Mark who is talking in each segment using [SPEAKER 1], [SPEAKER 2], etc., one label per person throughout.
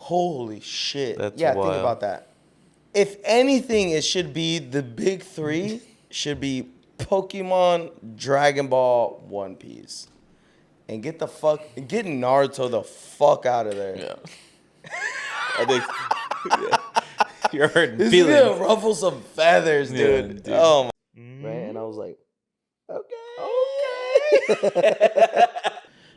[SPEAKER 1] Holy shit.
[SPEAKER 2] That's
[SPEAKER 1] yeah,
[SPEAKER 2] wild.
[SPEAKER 1] think about that. If anything, it should be the big three should be Pokemon, Dragon Ball, One Piece. And get Naruto the fuck out of there.
[SPEAKER 2] Yeah. I think you're hurting
[SPEAKER 1] This
[SPEAKER 2] feelings.
[SPEAKER 1] is gonna ruffle some feathers, dude.
[SPEAKER 2] Yeah, dude.
[SPEAKER 1] Oh my.
[SPEAKER 2] Right?
[SPEAKER 1] And I was like, okay.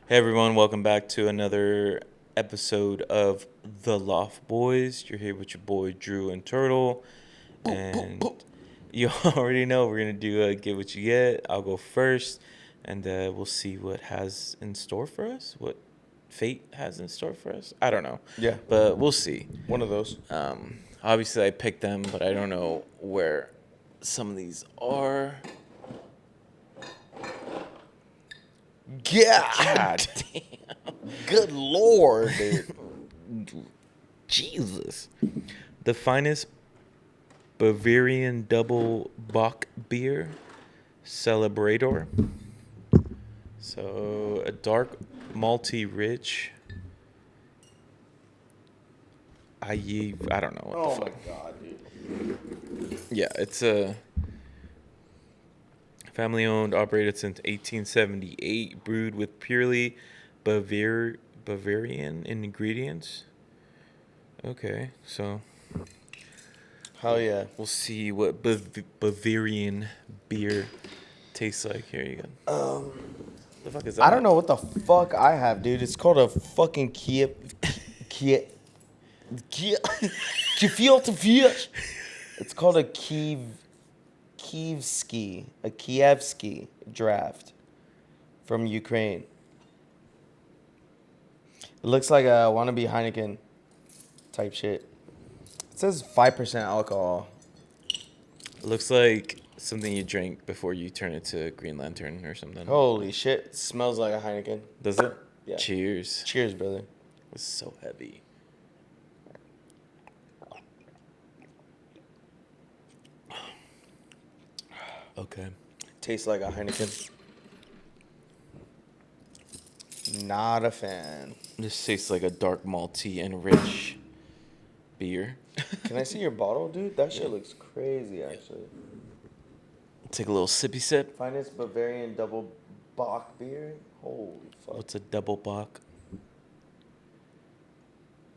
[SPEAKER 2] Hey everyone, welcome back to another episode of The Loft Boys. You're here with your boy Drew and Turtle. And you already know we're going to do Get What You Get. I'll go first, and we'll see what has in store for us, what fate has in store for us. I don't know.
[SPEAKER 1] Yeah.
[SPEAKER 2] But we'll see.
[SPEAKER 1] One of those.
[SPEAKER 2] Obviously, I picked them, but I don't know where some of these are.
[SPEAKER 1] God
[SPEAKER 2] damn.
[SPEAKER 1] Good Lord, dude.
[SPEAKER 2] Jesus. The finest Bavarian double Bock beer, Celebrator. So a dark malty rich. I don't know what the fuck.
[SPEAKER 1] Oh my God, dude.
[SPEAKER 2] Yeah, it's a family owned, operated since 1878, brewed with purely Bavarian ingredients. Okay, so
[SPEAKER 1] Hell yeah.
[SPEAKER 2] we'll see what Bavarian beer tastes like. Here you go. The fuck is that?
[SPEAKER 1] I don't know what the fuck I have, dude. It's called a fucking It's called a Kievsky draft from Ukraine. It looks like a wannabe Heineken type shit. It says 5% alcohol.
[SPEAKER 2] It looks like something you drink before you turn it to Green Lantern or something.
[SPEAKER 1] Holy shit. It smells like a Heineken.
[SPEAKER 2] Does it?
[SPEAKER 1] Yeah.
[SPEAKER 2] Cheers.
[SPEAKER 1] Cheers, brother.
[SPEAKER 2] It's so heavy. Okay.
[SPEAKER 1] Tastes like a Heineken. Not a fan.
[SPEAKER 2] This tastes like a dark malty and rich beer.
[SPEAKER 1] Can I see your bottle, dude? That shit looks crazy, actually.
[SPEAKER 2] Take a little sippy sip.
[SPEAKER 1] Finest Bavarian double Bock beer? Holy fuck.
[SPEAKER 2] What's a double Bock?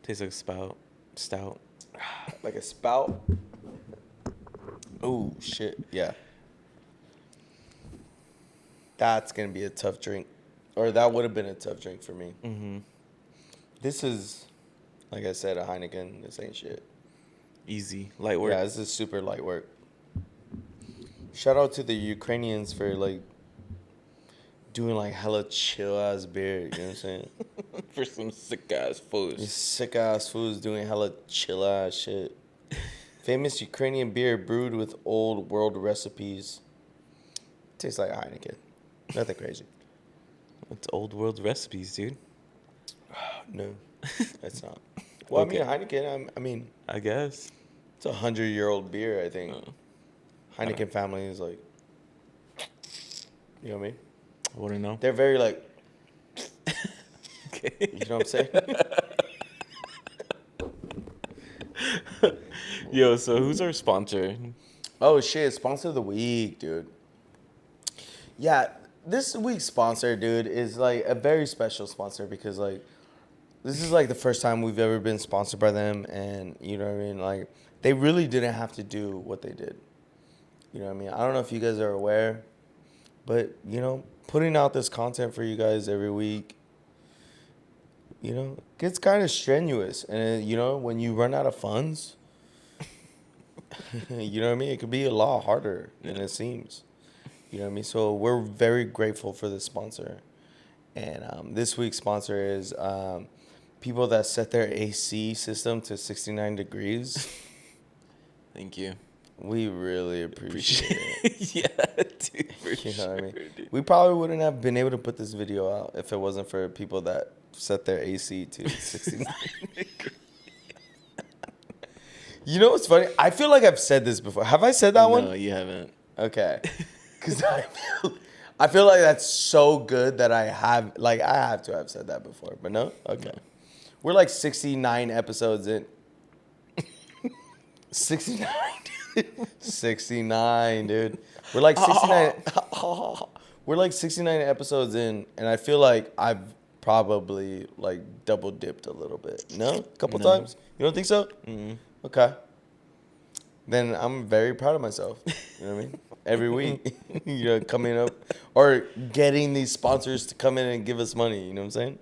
[SPEAKER 2] Tastes like a stout.
[SPEAKER 1] Like a spout? Oh, shit. Yeah. That's going to be a tough drink. Or that would have been a tough drink for me.
[SPEAKER 2] Mm-hmm.
[SPEAKER 1] This is, like I said, a Heineken. This ain't shit.
[SPEAKER 2] Easy. Light work.
[SPEAKER 1] Yeah, this is super light work. Shout out to the Ukrainians for, like, doing, like, hella chill-ass beer. You know what I'm saying?
[SPEAKER 2] For some sick-ass foods.
[SPEAKER 1] These sick-ass foods doing hella chill-ass shit. Famous Ukrainian beer brewed with old world recipes. Tastes like a Heineken. Nothing crazy.
[SPEAKER 2] It's old world recipes, dude.
[SPEAKER 1] No, it's not. Well,
[SPEAKER 2] Okay.
[SPEAKER 1] I mean, Heineken,
[SPEAKER 2] I guess.
[SPEAKER 1] it's a 100-year-old beer, I think.
[SPEAKER 2] Oh.
[SPEAKER 1] Heineken family is like, you know what I mean?
[SPEAKER 2] I wouldn't know.
[SPEAKER 1] They're very like,
[SPEAKER 2] Okay.
[SPEAKER 1] you know what I'm saying?
[SPEAKER 2] Yo, so who's our sponsor?
[SPEAKER 1] Oh shit, sponsor of the week, dude. Yeah, this week's sponsor, dude, is like a very special sponsor because like this is like the first time we've ever been sponsored by them, and you know what I mean? Like they really didn't have to do what they did. You know what I mean? I don't know if you guys are aware, but you know, putting out this content for you guys every week, you know, gets kind of strenuous, and you know, when you run out of funds, you know what I mean? It could be a lot harder than it seems. You know what I mean? So we're very grateful for this sponsor. And this week's sponsor is people that set their AC system to 69 degrees.
[SPEAKER 2] Thank you.
[SPEAKER 1] We really appreciate it.
[SPEAKER 2] Yeah, dude, for
[SPEAKER 1] You know what I mean?
[SPEAKER 2] dude.
[SPEAKER 1] We probably wouldn't have been able to put this video out if it wasn't for people that set their AC to 69 degrees. You know what's funny? I feel like I've said this before. Have I said that one?
[SPEAKER 2] No, you haven't.
[SPEAKER 1] Okay. Because I feel like that's so good that I have to have said that before. But no? Okay. We're like 69 episodes in. 69. 69, dude. We're like 69. We're like 69 episodes in, and I feel like I've probably like double dipped a little bit. No? A couple times? You don't think so?
[SPEAKER 2] Mm-hmm.
[SPEAKER 1] Okay. Then I'm very proud of myself. You know what I mean? Every week, coming up or getting these sponsors to come in and give us money. You know what I'm saying?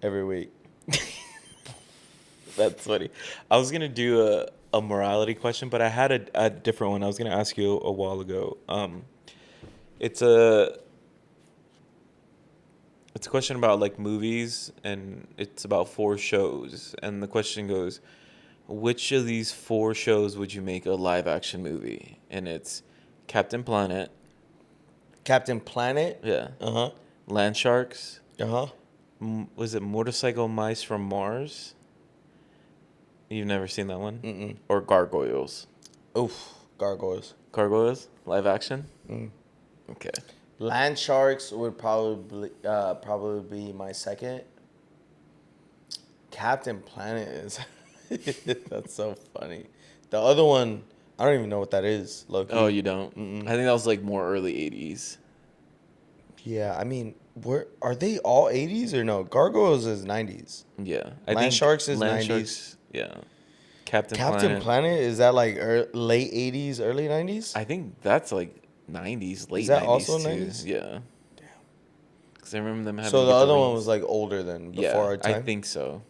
[SPEAKER 1] Every week.
[SPEAKER 2] That's funny. I was gonna do a morality question, but I had a different one. I was gonna ask you a while ago. It's a question about like movies, and it's about 4 shows. And the question goes, which of these 4 shows would you make a live action movie? And it's Captain Planet.
[SPEAKER 1] Captain Planet?
[SPEAKER 2] Yeah.
[SPEAKER 1] Uh-huh.
[SPEAKER 2] Land Sharks.
[SPEAKER 1] Uh-huh.
[SPEAKER 2] Was it Motorcycle Mice from Mars? You've never seen that one?
[SPEAKER 1] Mm-mm.
[SPEAKER 2] Or Gargoyles?
[SPEAKER 1] Oof. Gargoyles.
[SPEAKER 2] Gargoyles? Live action?
[SPEAKER 1] Mm.
[SPEAKER 2] Okay.
[SPEAKER 1] Land Sharks would probably be my second. Captain Planet is... That's so funny. The other one, I don't even know what that is, low-key.
[SPEAKER 2] Oh, you don't?
[SPEAKER 1] Mm-mm.
[SPEAKER 2] I think that was like more early 80s.
[SPEAKER 1] Yeah, I mean, are they all 80s or no? Gargoyles is 90s.
[SPEAKER 2] Yeah.
[SPEAKER 1] Land Sharks is
[SPEAKER 2] Land
[SPEAKER 1] 90s.
[SPEAKER 2] Sharks, yeah. Captain
[SPEAKER 1] Planet is that like late 80s, early 90s?
[SPEAKER 2] I think that's like 90s, late 90s.
[SPEAKER 1] Is that also
[SPEAKER 2] too.
[SPEAKER 1] 90s?
[SPEAKER 2] Yeah. Damn. Because I remember them having
[SPEAKER 1] So
[SPEAKER 2] to
[SPEAKER 1] the
[SPEAKER 2] get
[SPEAKER 1] other one
[SPEAKER 2] rings.
[SPEAKER 1] was like older than before our time?
[SPEAKER 2] I think so.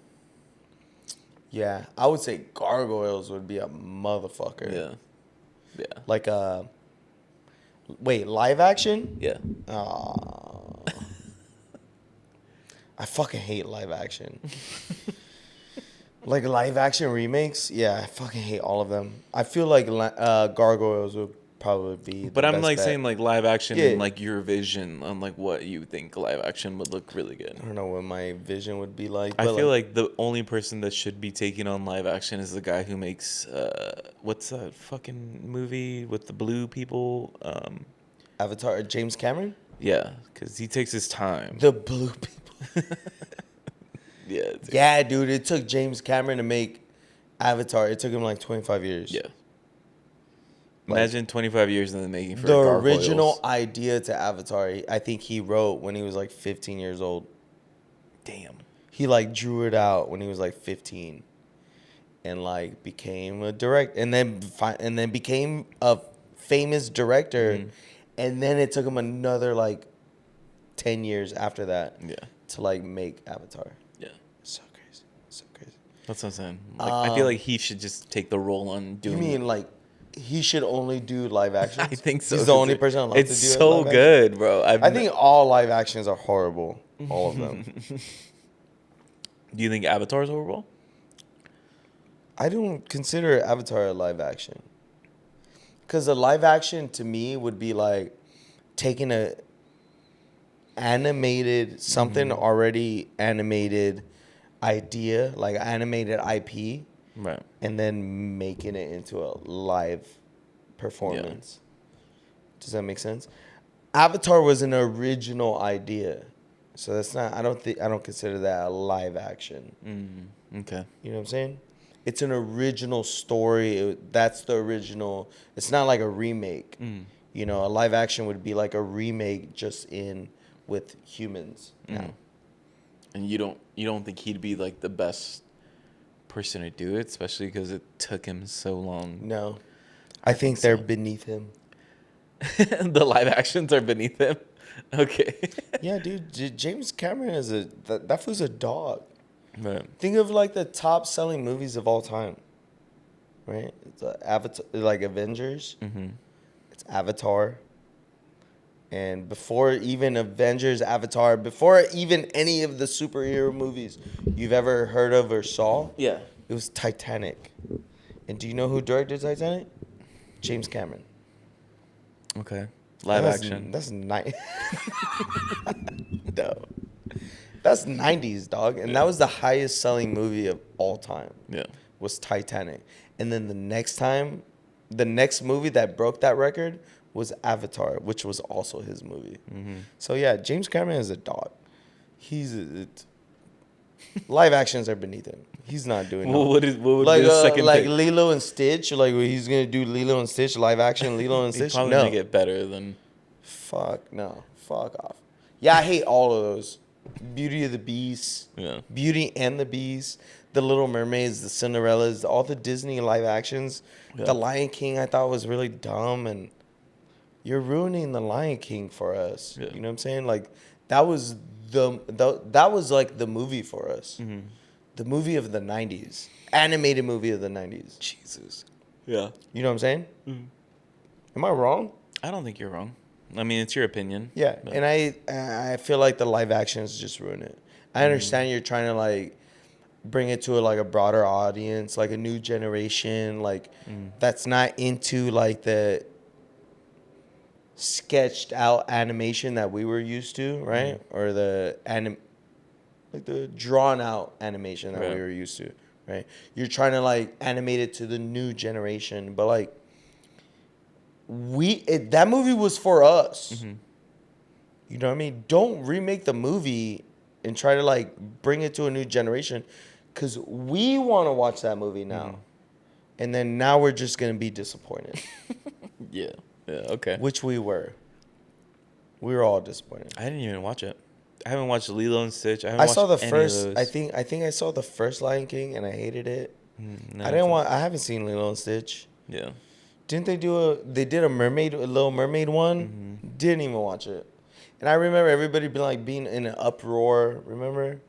[SPEAKER 1] Yeah, I would say Gargoyles would be a motherfucker.
[SPEAKER 2] Yeah. Yeah.
[SPEAKER 1] Like wait, live action?
[SPEAKER 2] Yeah.
[SPEAKER 1] I fucking hate live action. Like live action remakes? Yeah, I fucking hate all of them. I feel like Gargoyles would probably be the
[SPEAKER 2] But I'm
[SPEAKER 1] best
[SPEAKER 2] like
[SPEAKER 1] bet.
[SPEAKER 2] saying like live action
[SPEAKER 1] Yeah.
[SPEAKER 2] and like your vision on like what you think live action would look really good.
[SPEAKER 1] I don't know what my vision would be like.
[SPEAKER 2] I
[SPEAKER 1] but
[SPEAKER 2] feel like the only person that should be taking on live action is the guy who makes what's that fucking movie with the blue people?
[SPEAKER 1] Avatar, James Cameron?
[SPEAKER 2] Yeah, because he takes his time.
[SPEAKER 1] The blue people.
[SPEAKER 2] Yeah.
[SPEAKER 1] Yeah, dude, it took James Cameron to make Avatar. It took him like 25 years.
[SPEAKER 2] Yeah. Imagine 25 years in the making for
[SPEAKER 1] The
[SPEAKER 2] Gargoyles.
[SPEAKER 1] original idea to Avatar, I think he wrote when he was like 15 years old.
[SPEAKER 2] Damn.
[SPEAKER 1] He like drew it out when he was like 15, and like became a and then became a famous director, and then it took him another like 10 years after that to like make Avatar.
[SPEAKER 2] Yeah.
[SPEAKER 1] So crazy, so crazy.
[SPEAKER 2] That's what I'm saying. Like, I feel like he should just take the role on doing.
[SPEAKER 1] You mean like he should only do live action?
[SPEAKER 2] I think so.
[SPEAKER 1] He's the only person allowed to do
[SPEAKER 2] It's
[SPEAKER 1] it
[SPEAKER 2] so
[SPEAKER 1] live action?
[SPEAKER 2] good, bro.
[SPEAKER 1] I think all live actions are horrible. All of them.
[SPEAKER 2] Do you think Avatar is horrible?
[SPEAKER 1] I don't consider Avatar a live action. Because a live action to me would be like taking a animated, something already animated idea, like animated IP,
[SPEAKER 2] Right.
[SPEAKER 1] and then making it into a live performance. Does that make sense? Avatar was an original idea. So that's not, I don't consider that a live action.
[SPEAKER 2] Okay.
[SPEAKER 1] You know what I'm saying? It's an original story. That's the original. It's not like a remake. You know, a live action would be like a remake just with humans now.
[SPEAKER 2] And you don't think he'd be like the best person to do it, especially because it took him so long.
[SPEAKER 1] No. I think they're beneath him.
[SPEAKER 2] The live actions are beneath him. Okay.
[SPEAKER 1] Yeah, dude. James Cameron is that fool's a dog.
[SPEAKER 2] Right.
[SPEAKER 1] Think of like the top selling movies of all time. Right? It's Avatar, like Avengers. It's Avatar. And before even Avengers, Avatar, before even any of the superhero movies you've ever heard of or saw,
[SPEAKER 2] Yeah.
[SPEAKER 1] it was Titanic. And do you know who directed Titanic? James Cameron.
[SPEAKER 2] Okay. Live action.
[SPEAKER 1] That's no. That's 90s, dog. And that was the highest selling movie of all time.
[SPEAKER 2] Yeah.
[SPEAKER 1] Was Titanic. And then the next movie that broke that record was Avatar, which was also his movie. So yeah, James Cameron is a dog. Live actions are beneath him. He's not doing
[SPEAKER 2] Well,
[SPEAKER 1] that.
[SPEAKER 2] what would
[SPEAKER 1] Like
[SPEAKER 2] be the second
[SPEAKER 1] like
[SPEAKER 2] pick?
[SPEAKER 1] Lilo and Stitch. Like he's gonna do Lilo and Stitch live action Lilo and
[SPEAKER 2] He'd
[SPEAKER 1] Stitch.
[SPEAKER 2] probably
[SPEAKER 1] No,
[SPEAKER 2] make it better than.
[SPEAKER 1] fuck no, fuck off. Yeah, I hate all of those. Beauty of the Beast,
[SPEAKER 2] Yeah.
[SPEAKER 1] Beauty and the Beast, The Little Mermaids, The Cinderellas, all the Disney live actions.
[SPEAKER 2] Yeah.
[SPEAKER 1] The Lion King I thought was really dumb, and you're ruining The Lion King for us.
[SPEAKER 2] Yeah.
[SPEAKER 1] You know what I'm saying? Like that was that was like the movie for us.
[SPEAKER 2] Mm-hmm.
[SPEAKER 1] The movie of the 90s. Animated movie of the 90s.
[SPEAKER 2] Jesus. Yeah.
[SPEAKER 1] You know what I'm saying?
[SPEAKER 2] Mm-hmm.
[SPEAKER 1] Am I wrong?
[SPEAKER 2] I don't think you're wrong. I mean, it's your opinion.
[SPEAKER 1] Yeah,
[SPEAKER 2] but-
[SPEAKER 1] and I feel like the live actions just ruin it. I understand you're trying to like bring it to like a broader audience, like a new generation, like that's not into like the sketched out animation that we were used to, right? Or the like the drawn out animation that
[SPEAKER 2] Right.
[SPEAKER 1] we were used to, right? You're trying to like animate it to the new generation, but like that movie was for us.
[SPEAKER 2] Mm-hmm.
[SPEAKER 1] You know what I mean? Don't remake the movie and try to like bring it to a new generation, because we want to watch that movie now, and then now we're just gonna be disappointed,
[SPEAKER 2] Yeah. Yeah. Okay.
[SPEAKER 1] which we were. We were all disappointed.
[SPEAKER 2] I didn't even watch it. I haven't watched Lilo and Stitch. I haven't
[SPEAKER 1] I
[SPEAKER 2] watched
[SPEAKER 1] saw the
[SPEAKER 2] any of
[SPEAKER 1] first.
[SPEAKER 2] those.
[SPEAKER 1] I think I saw the first Lion King and I hated it.
[SPEAKER 2] No,
[SPEAKER 1] I didn't want. I haven't seen Lilo and Stitch.
[SPEAKER 2] Yeah.
[SPEAKER 1] Didn't they do a? They did a Little Mermaid one. Didn't even watch it. And I remember everybody being in an uproar. Remember,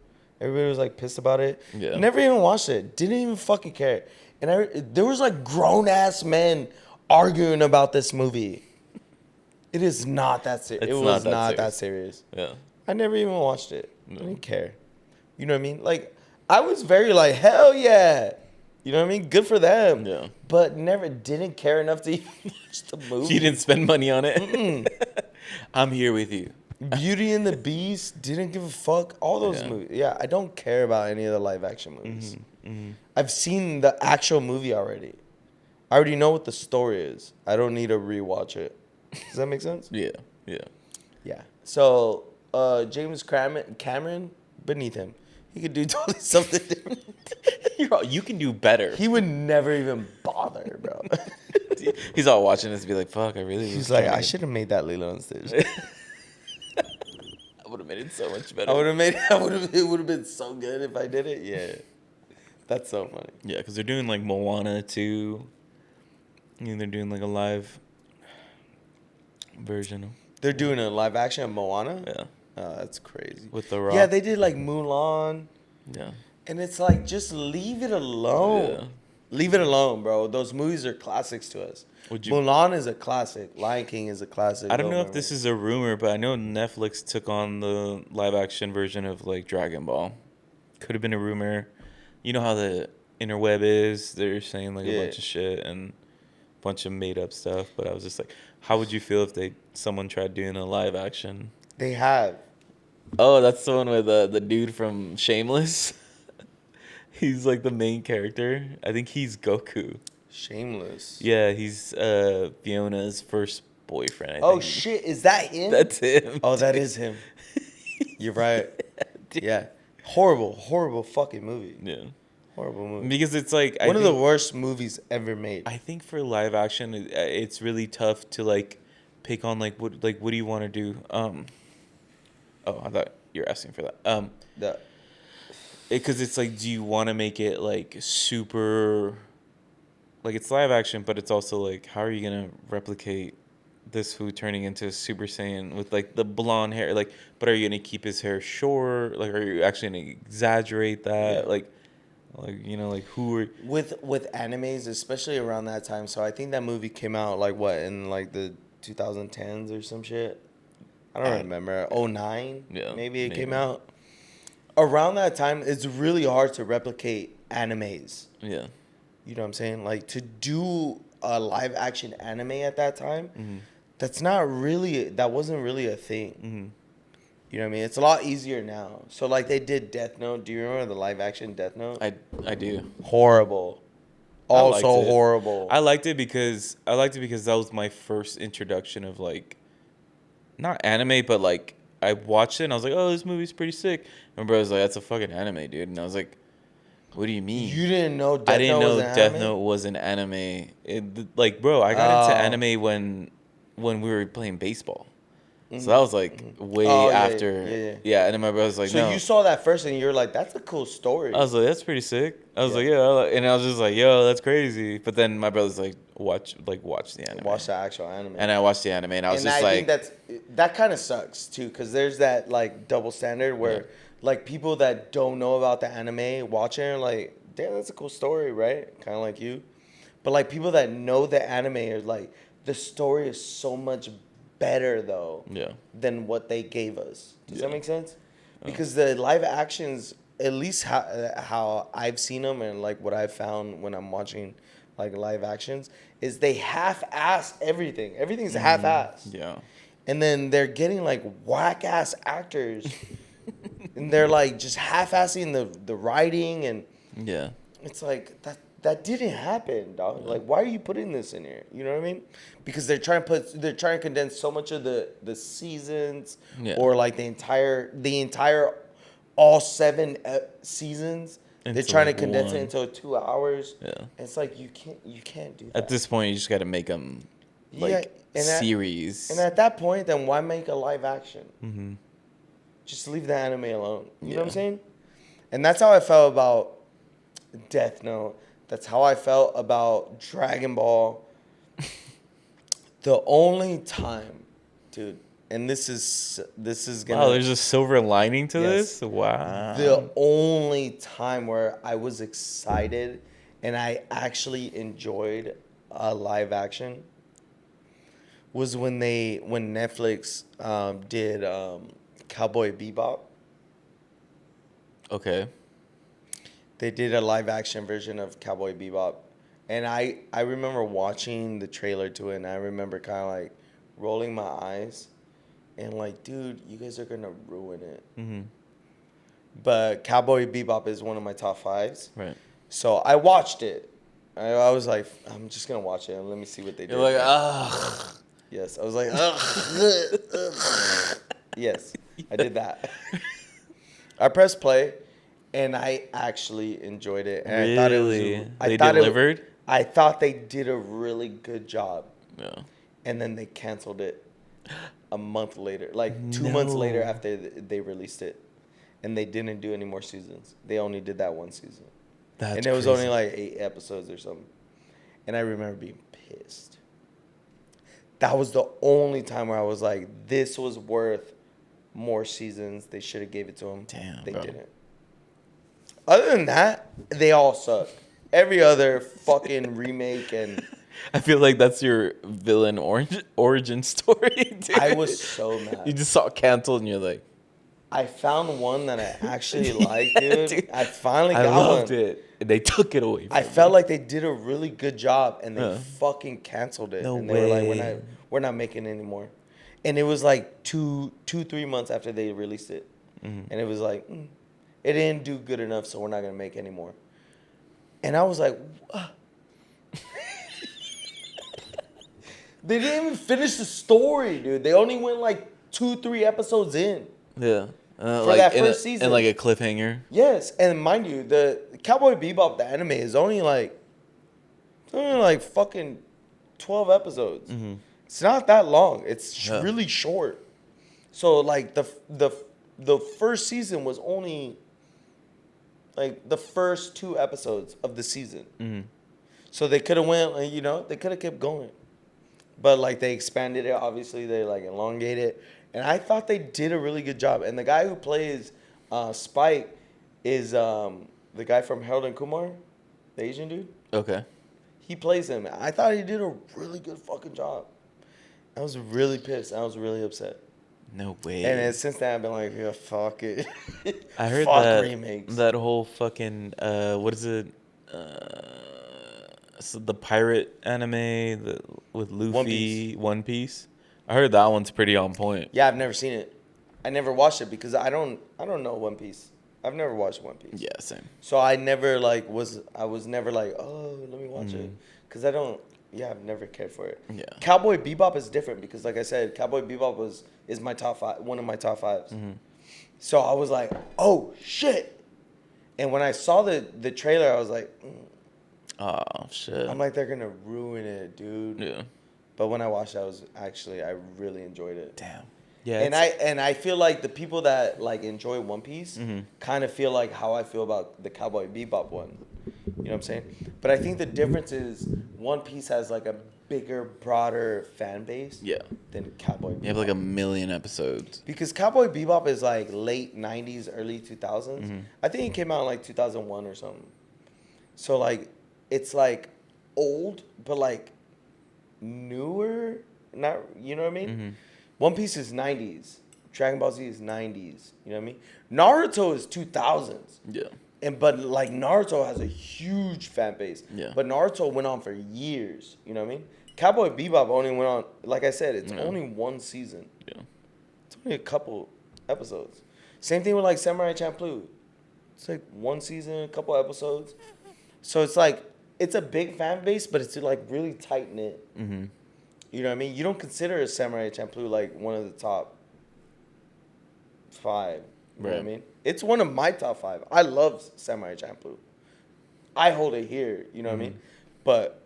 [SPEAKER 1] everybody was like pissed about it.
[SPEAKER 2] Yeah.
[SPEAKER 1] Never even watched it. Didn't even fucking care. And there was like grown ass men arguing about this movie. It is not that serious.
[SPEAKER 2] It's
[SPEAKER 1] It
[SPEAKER 2] not
[SPEAKER 1] was
[SPEAKER 2] that
[SPEAKER 1] not
[SPEAKER 2] serious.
[SPEAKER 1] that serious.
[SPEAKER 2] Yeah.
[SPEAKER 1] I never even watched it.
[SPEAKER 2] No.
[SPEAKER 1] I didn't care. You know what I mean? Like, I was very like, hell yeah. You know what I mean? Good for them.
[SPEAKER 2] Yeah.
[SPEAKER 1] But didn't care enough to even watch the movie.
[SPEAKER 2] You didn't spend money on it. I'm here with you.
[SPEAKER 1] Beauty and the Beast, didn't give a fuck. All those
[SPEAKER 2] Yeah.
[SPEAKER 1] movies. Yeah, I don't care about any of the live action movies.
[SPEAKER 2] Mm-hmm.
[SPEAKER 1] I've seen the actual movie already. I already know what the story is. I don't need to rewatch it. Does that make sense?
[SPEAKER 2] Yeah. Yeah.
[SPEAKER 1] Yeah. So, James Cameron, beneath him. He could do totally something different.
[SPEAKER 2] You can do better.
[SPEAKER 1] He would never even bother, bro.
[SPEAKER 2] He's all watching this and be like, fuck, I really was
[SPEAKER 1] He's like,
[SPEAKER 2] trying
[SPEAKER 1] I
[SPEAKER 2] to-
[SPEAKER 1] should have made that Lilo and Stitch.
[SPEAKER 2] I would have made it so much better.
[SPEAKER 1] I would have made it. It would have been so good if I did it. Yeah. That's so funny.
[SPEAKER 2] Yeah, because they're doing like Moana too. And they're doing like a live version.
[SPEAKER 1] They're doing a live action of Moana?
[SPEAKER 2] Yeah.
[SPEAKER 1] Oh, that's crazy.
[SPEAKER 2] With The Rock.
[SPEAKER 1] Yeah, they did like Mulan.
[SPEAKER 2] Yeah.
[SPEAKER 1] And it's like, just leave it alone.
[SPEAKER 2] Yeah.
[SPEAKER 1] Leave it alone, bro. Those movies are classics to us.
[SPEAKER 2] Would you-
[SPEAKER 1] Mulan is a classic. Lion King is a classic.
[SPEAKER 2] I don't know
[SPEAKER 1] Little
[SPEAKER 2] if this is a rumor, but I know Netflix took on the live action version of like Dragon Ball. Could have been a rumor. You know how the interweb is? They're saying like
[SPEAKER 1] Yeah.
[SPEAKER 2] a bunch of shit and a bunch of made up stuff. But I was just like, how would you feel if someone tried doing a live action?
[SPEAKER 1] They have.
[SPEAKER 2] Oh, that's the one with the dude from Shameless. He's like the main character. I think he's Goku.
[SPEAKER 1] Shameless.
[SPEAKER 2] Yeah, he's Fiona's first boyfriend. I
[SPEAKER 1] Oh,
[SPEAKER 2] think.
[SPEAKER 1] shit. Is that him?
[SPEAKER 2] That's him.
[SPEAKER 1] Oh, that is him. You're right. Yeah. Horrible fucking movie.
[SPEAKER 2] Yeah.
[SPEAKER 1] Horrible movie.
[SPEAKER 2] Because it's like
[SPEAKER 1] One of the worst movies ever made.
[SPEAKER 2] I think for live action, it's really tough to like pick on what do you want to do? Oh, I thought you were asking for that. Because it's like, do you want to make it like super, like it's live action, but it's also like, how are you gonna replicate this food turning into a Super Saiyan with like the blonde hair? Like, but are you gonna keep his hair short? Like, are you actually gonna exaggerate that?
[SPEAKER 1] Yeah.
[SPEAKER 2] Like who are
[SPEAKER 1] with animes, especially around that time. So I think that movie came out like what, in like the 2010s or some shit. I don't remember. 09?
[SPEAKER 2] Yeah,
[SPEAKER 1] Maybe it came
[SPEAKER 2] maybe.
[SPEAKER 1] out. Around that time, it's really hard to replicate animes.
[SPEAKER 2] Yeah.
[SPEAKER 1] You know what I'm saying? Like, to do a live action anime at that time,
[SPEAKER 2] Mm-hmm.
[SPEAKER 1] that wasn't really a thing.
[SPEAKER 2] Mm-hmm.
[SPEAKER 1] You know what I mean? It's a lot easier now. So like they did Death Note. Do you remember the live action Death Note?
[SPEAKER 2] I do.
[SPEAKER 1] Horrible.
[SPEAKER 2] I liked
[SPEAKER 1] Also
[SPEAKER 2] it.
[SPEAKER 1] horrible.
[SPEAKER 2] I liked it because that was my first introduction of like, not anime, but like I watched it and I was like, oh, this movie's pretty sick. And my brother was like, that's a fucking anime, dude. And I was like, what do you mean?
[SPEAKER 1] You didn't know
[SPEAKER 2] I
[SPEAKER 1] Death
[SPEAKER 2] didn't
[SPEAKER 1] Note was
[SPEAKER 2] know
[SPEAKER 1] an
[SPEAKER 2] Death
[SPEAKER 1] anime?
[SPEAKER 2] Note was an anime. Like, bro, I got into
[SPEAKER 1] Oh.
[SPEAKER 2] anime when we were playing baseball.
[SPEAKER 1] Mhm,
[SPEAKER 2] So that was like
[SPEAKER 1] mhm.
[SPEAKER 2] way
[SPEAKER 1] Oh, yeah,
[SPEAKER 2] after.
[SPEAKER 1] yeah.
[SPEAKER 2] Yeah, and then my brother's like,
[SPEAKER 1] So
[SPEAKER 2] no.
[SPEAKER 1] you saw that first and you're like, that's a cool story.
[SPEAKER 2] I was like, that's pretty sick. I was
[SPEAKER 1] Yeah.
[SPEAKER 2] like, yeah, and I was just like, yo, that's crazy. But then my brother's like, watch the anime.
[SPEAKER 1] Watch the actual anime.
[SPEAKER 2] And I watched the anime, and I was
[SPEAKER 1] And
[SPEAKER 2] just
[SPEAKER 1] I
[SPEAKER 2] like,
[SPEAKER 1] think that kind of sucks too, because there's that like double standard where
[SPEAKER 2] Yeah.
[SPEAKER 1] like people that don't know about the anime watching are like, damn, that's a cool story, right? Kind of like you. But like people that know the anime are like, the story is so much better though
[SPEAKER 2] yeah,
[SPEAKER 1] than what they gave us. Does
[SPEAKER 2] Yeah.
[SPEAKER 1] that make sense? Because the live actions, at least how I've seen them and like what I've found when I'm watching like live actions, is they half-ass everything. Everything's half-ass.
[SPEAKER 2] yeah,
[SPEAKER 1] And then they're getting like whack-ass actors, and they're like just half-assing the writing, and
[SPEAKER 2] yeah,
[SPEAKER 1] it's like that didn't happen, dog. Like, why are you putting this in here? You know what I mean? Because they're trying to condense so much of the seasons,
[SPEAKER 2] Yeah.
[SPEAKER 1] or like the entire all 7 seasons. They're
[SPEAKER 2] Into,
[SPEAKER 1] trying to
[SPEAKER 2] like,
[SPEAKER 1] condense it
[SPEAKER 2] one.
[SPEAKER 1] into 2 hours.
[SPEAKER 2] Yeah.
[SPEAKER 1] And it's like you can't do that.
[SPEAKER 2] At this point, you just got to make them like
[SPEAKER 1] Yeah, and
[SPEAKER 2] series.
[SPEAKER 1] And at that point, then why make a live action?
[SPEAKER 2] Mm-hmm.
[SPEAKER 1] Just leave the anime alone. You know what I'm
[SPEAKER 2] Yeah.
[SPEAKER 1] saying? And that's how I felt about Death Note. That's how I felt about Dragon Ball. The only time, dude, and this is gonna.
[SPEAKER 2] Wow, there's a silver lining to
[SPEAKER 1] Yes.
[SPEAKER 2] this. Wow.
[SPEAKER 1] The only time where I was excited and I actually enjoyed a live action was when Netflix did Cowboy Bebop.
[SPEAKER 2] Okay.
[SPEAKER 1] They did a live action version of Cowboy Bebop. And I remember watching the trailer to it, and I remember kind of like rolling my eyes and like, dude, you guys are going to ruin it.
[SPEAKER 2] Mm-hmm.
[SPEAKER 1] But Cowboy Bebop is one of my top 5s.
[SPEAKER 2] Right.
[SPEAKER 1] So I watched it. I was like, I'm just going to watch it and let me see what they did.
[SPEAKER 2] You're like, ugh.
[SPEAKER 1] Yes. I was like, ugh. Yes, I did that. I pressed play, and I actually enjoyed it. And
[SPEAKER 2] Really?
[SPEAKER 1] I thought it was.
[SPEAKER 2] They delivered?
[SPEAKER 1] I thought they did a really good job.
[SPEAKER 2] Yeah.
[SPEAKER 1] And then they canceled it a month later, like 2
[SPEAKER 2] No.
[SPEAKER 1] months later after they released it. And they didn't do any more seasons. They only did that one season.
[SPEAKER 2] That's
[SPEAKER 1] and it was
[SPEAKER 2] crazy.
[SPEAKER 1] only like 8 episodes or something. And I remember being pissed. That was the only time where I was like, this was worth more seasons. They should have gave it to them.
[SPEAKER 2] Damn,
[SPEAKER 1] They
[SPEAKER 2] bro.
[SPEAKER 1] didn't. Other than that, they all suck. Every other fucking remake, and
[SPEAKER 2] I feel like that's your villain origin story, dude.
[SPEAKER 1] I was so mad.
[SPEAKER 2] You just saw it canceled and you're like,
[SPEAKER 1] I found one that I actually liked, dude.
[SPEAKER 2] Dude,
[SPEAKER 1] I finally
[SPEAKER 2] I
[SPEAKER 1] got
[SPEAKER 2] loved
[SPEAKER 1] one.
[SPEAKER 2] it. And they took it away from
[SPEAKER 1] I
[SPEAKER 2] me.
[SPEAKER 1] felt like they did a really good job, and they
[SPEAKER 2] Huh.
[SPEAKER 1] fucking canceled it.
[SPEAKER 2] No
[SPEAKER 1] and they were like,
[SPEAKER 2] way.
[SPEAKER 1] we're not making it anymore. And it was like 3 months after they released it.
[SPEAKER 2] Mhm.
[SPEAKER 1] And it was like, it didn't do good enough, so we're not going to make any more. And I was like, what? They didn't even finish the story, dude. They only went like 2-3 episodes in.
[SPEAKER 2] Yeah.
[SPEAKER 1] For
[SPEAKER 2] like
[SPEAKER 1] that
[SPEAKER 2] in
[SPEAKER 1] first
[SPEAKER 2] a,
[SPEAKER 1] season.
[SPEAKER 2] And like a cliffhanger.
[SPEAKER 1] Yes, and mind you, the Cowboy Bebop, the anime, is only like fucking 12 episodes.
[SPEAKER 2] Mm-hmm.
[SPEAKER 1] It's not that long. It's
[SPEAKER 2] Yeah.
[SPEAKER 1] really short. So like the first season was only like the first 2 episodes of the season.
[SPEAKER 2] Mm-hmm.
[SPEAKER 1] So they could have went, they could have kept going. But like they expanded it, obviously they like elongated it. And I thought they did a really good job. And the guy who plays Spike is the guy from Harold and Kumar, the Asian dude.
[SPEAKER 2] Okay.
[SPEAKER 1] He plays him. I thought he did a really good fucking job. I was really pissed. I was really upset.
[SPEAKER 2] No way.
[SPEAKER 1] And then since then, I've been like, yeah, fuck it.
[SPEAKER 2] I heard
[SPEAKER 1] fuck remakes.
[SPEAKER 2] that whole fucking what is it? So the pirate anime with Luffy, One Piece. I heard that one's pretty on point.
[SPEAKER 1] Yeah, I've never seen it. I never watched it because I don't know One Piece. I've never watched One Piece.
[SPEAKER 2] Yeah, same.
[SPEAKER 1] So I never I was never like, oh, let me watch it, because I don't Yeah, I've never cared for it.
[SPEAKER 2] Yeah.
[SPEAKER 1] Cowboy Bebop is different because, like I said, Cowboy Bebop is my top 5, one of my top 5s.
[SPEAKER 2] Mm-hmm.
[SPEAKER 1] So I was like, oh shit! And when I saw the trailer, I was like,
[SPEAKER 2] Oh shit.
[SPEAKER 1] I'm like, they're gonna ruin it, dude.
[SPEAKER 2] Yeah.
[SPEAKER 1] But when I watched it, I really enjoyed it.
[SPEAKER 2] Damn. Yeah.
[SPEAKER 1] And I feel like the people that like enjoy One Piece
[SPEAKER 2] Mm-hmm.
[SPEAKER 1] kind of feel like how I feel about the Cowboy Bebop one. You know what I'm saying? But I think the difference is One Piece has like a bigger, broader fan base.
[SPEAKER 2] Yeah.
[SPEAKER 1] Than Cowboy Bebop.
[SPEAKER 2] You have like 1 million episodes.
[SPEAKER 1] Because Cowboy Bebop is like late 90s, early 2000s.
[SPEAKER 2] Mm-hmm.
[SPEAKER 1] I think it came out in like 2001 or something. So like it's like old, but like newer. Not, you know what I mean?
[SPEAKER 2] Mm-hmm.
[SPEAKER 1] One Piece is 90s. Dragon Ball Z is 90s. You know what I mean? Naruto is 2000s.
[SPEAKER 2] Yeah.
[SPEAKER 1] But like Naruto has a huge fan base.
[SPEAKER 2] Yeah.
[SPEAKER 1] But Naruto went on for years. You know what I mean? Cowboy Bebop only went on, like I said, it's only one season.
[SPEAKER 2] Yeah.
[SPEAKER 1] It's only a couple episodes. Same thing with like Samurai Champloo. It's like one season, a couple episodes. So it's like, it's a big fan base, but it's like really tight knit.
[SPEAKER 2] Mm-hmm.
[SPEAKER 1] You know what I mean? You don't consider Samurai Champloo like one of the top 5. You know what I mean? It's one of my top 5. I love Samurai Champloo. I hold it here. You know what I mean? But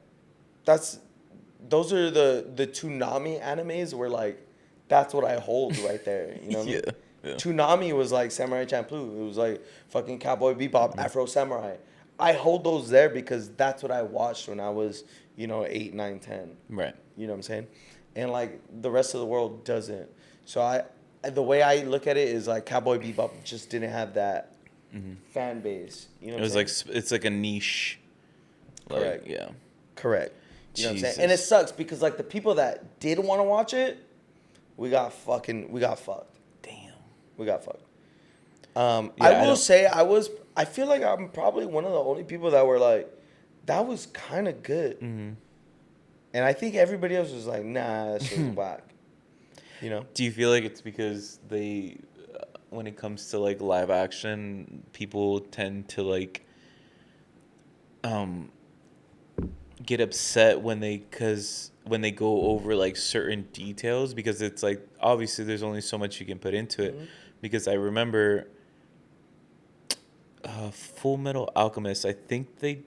[SPEAKER 1] those are the Toonami animes where like that's what I hold right there. You know what I mean?
[SPEAKER 2] Yeah.
[SPEAKER 1] Toonami was like Samurai Champloo. It was like fucking Cowboy Bebop, Afro Samurai. I hold those there because that's what I watched when I was, 8, 9, 10.
[SPEAKER 2] Right.
[SPEAKER 1] You know what I'm saying? And like the rest of the world doesn't. So the way I look at it is like Cowboy Bebop just didn't have that fan base. You know what I'm saying?
[SPEAKER 2] Like it's like a niche.
[SPEAKER 1] Correct.
[SPEAKER 2] Like, yeah.
[SPEAKER 1] Correct. You know what I'm saying?
[SPEAKER 2] Jesus.
[SPEAKER 1] And it sucks because like the people that did want to watch it, we got fucked.
[SPEAKER 2] Damn.
[SPEAKER 1] We got fucked.
[SPEAKER 2] Yeah,
[SPEAKER 1] I will say I feel like I'm probably one of the only people that were like, that was kind of good.
[SPEAKER 2] Mm-hmm.
[SPEAKER 1] And I think everybody else was like, nah, that shit was whack. You know?
[SPEAKER 2] Do you feel like it's because they, when it comes to like live action, people tend to like, get upset when they go over like certain details, because it's like obviously there's only so much you can put into it.
[SPEAKER 1] Mm-hmm.
[SPEAKER 2] Because I remember Full Metal Alchemist, I think they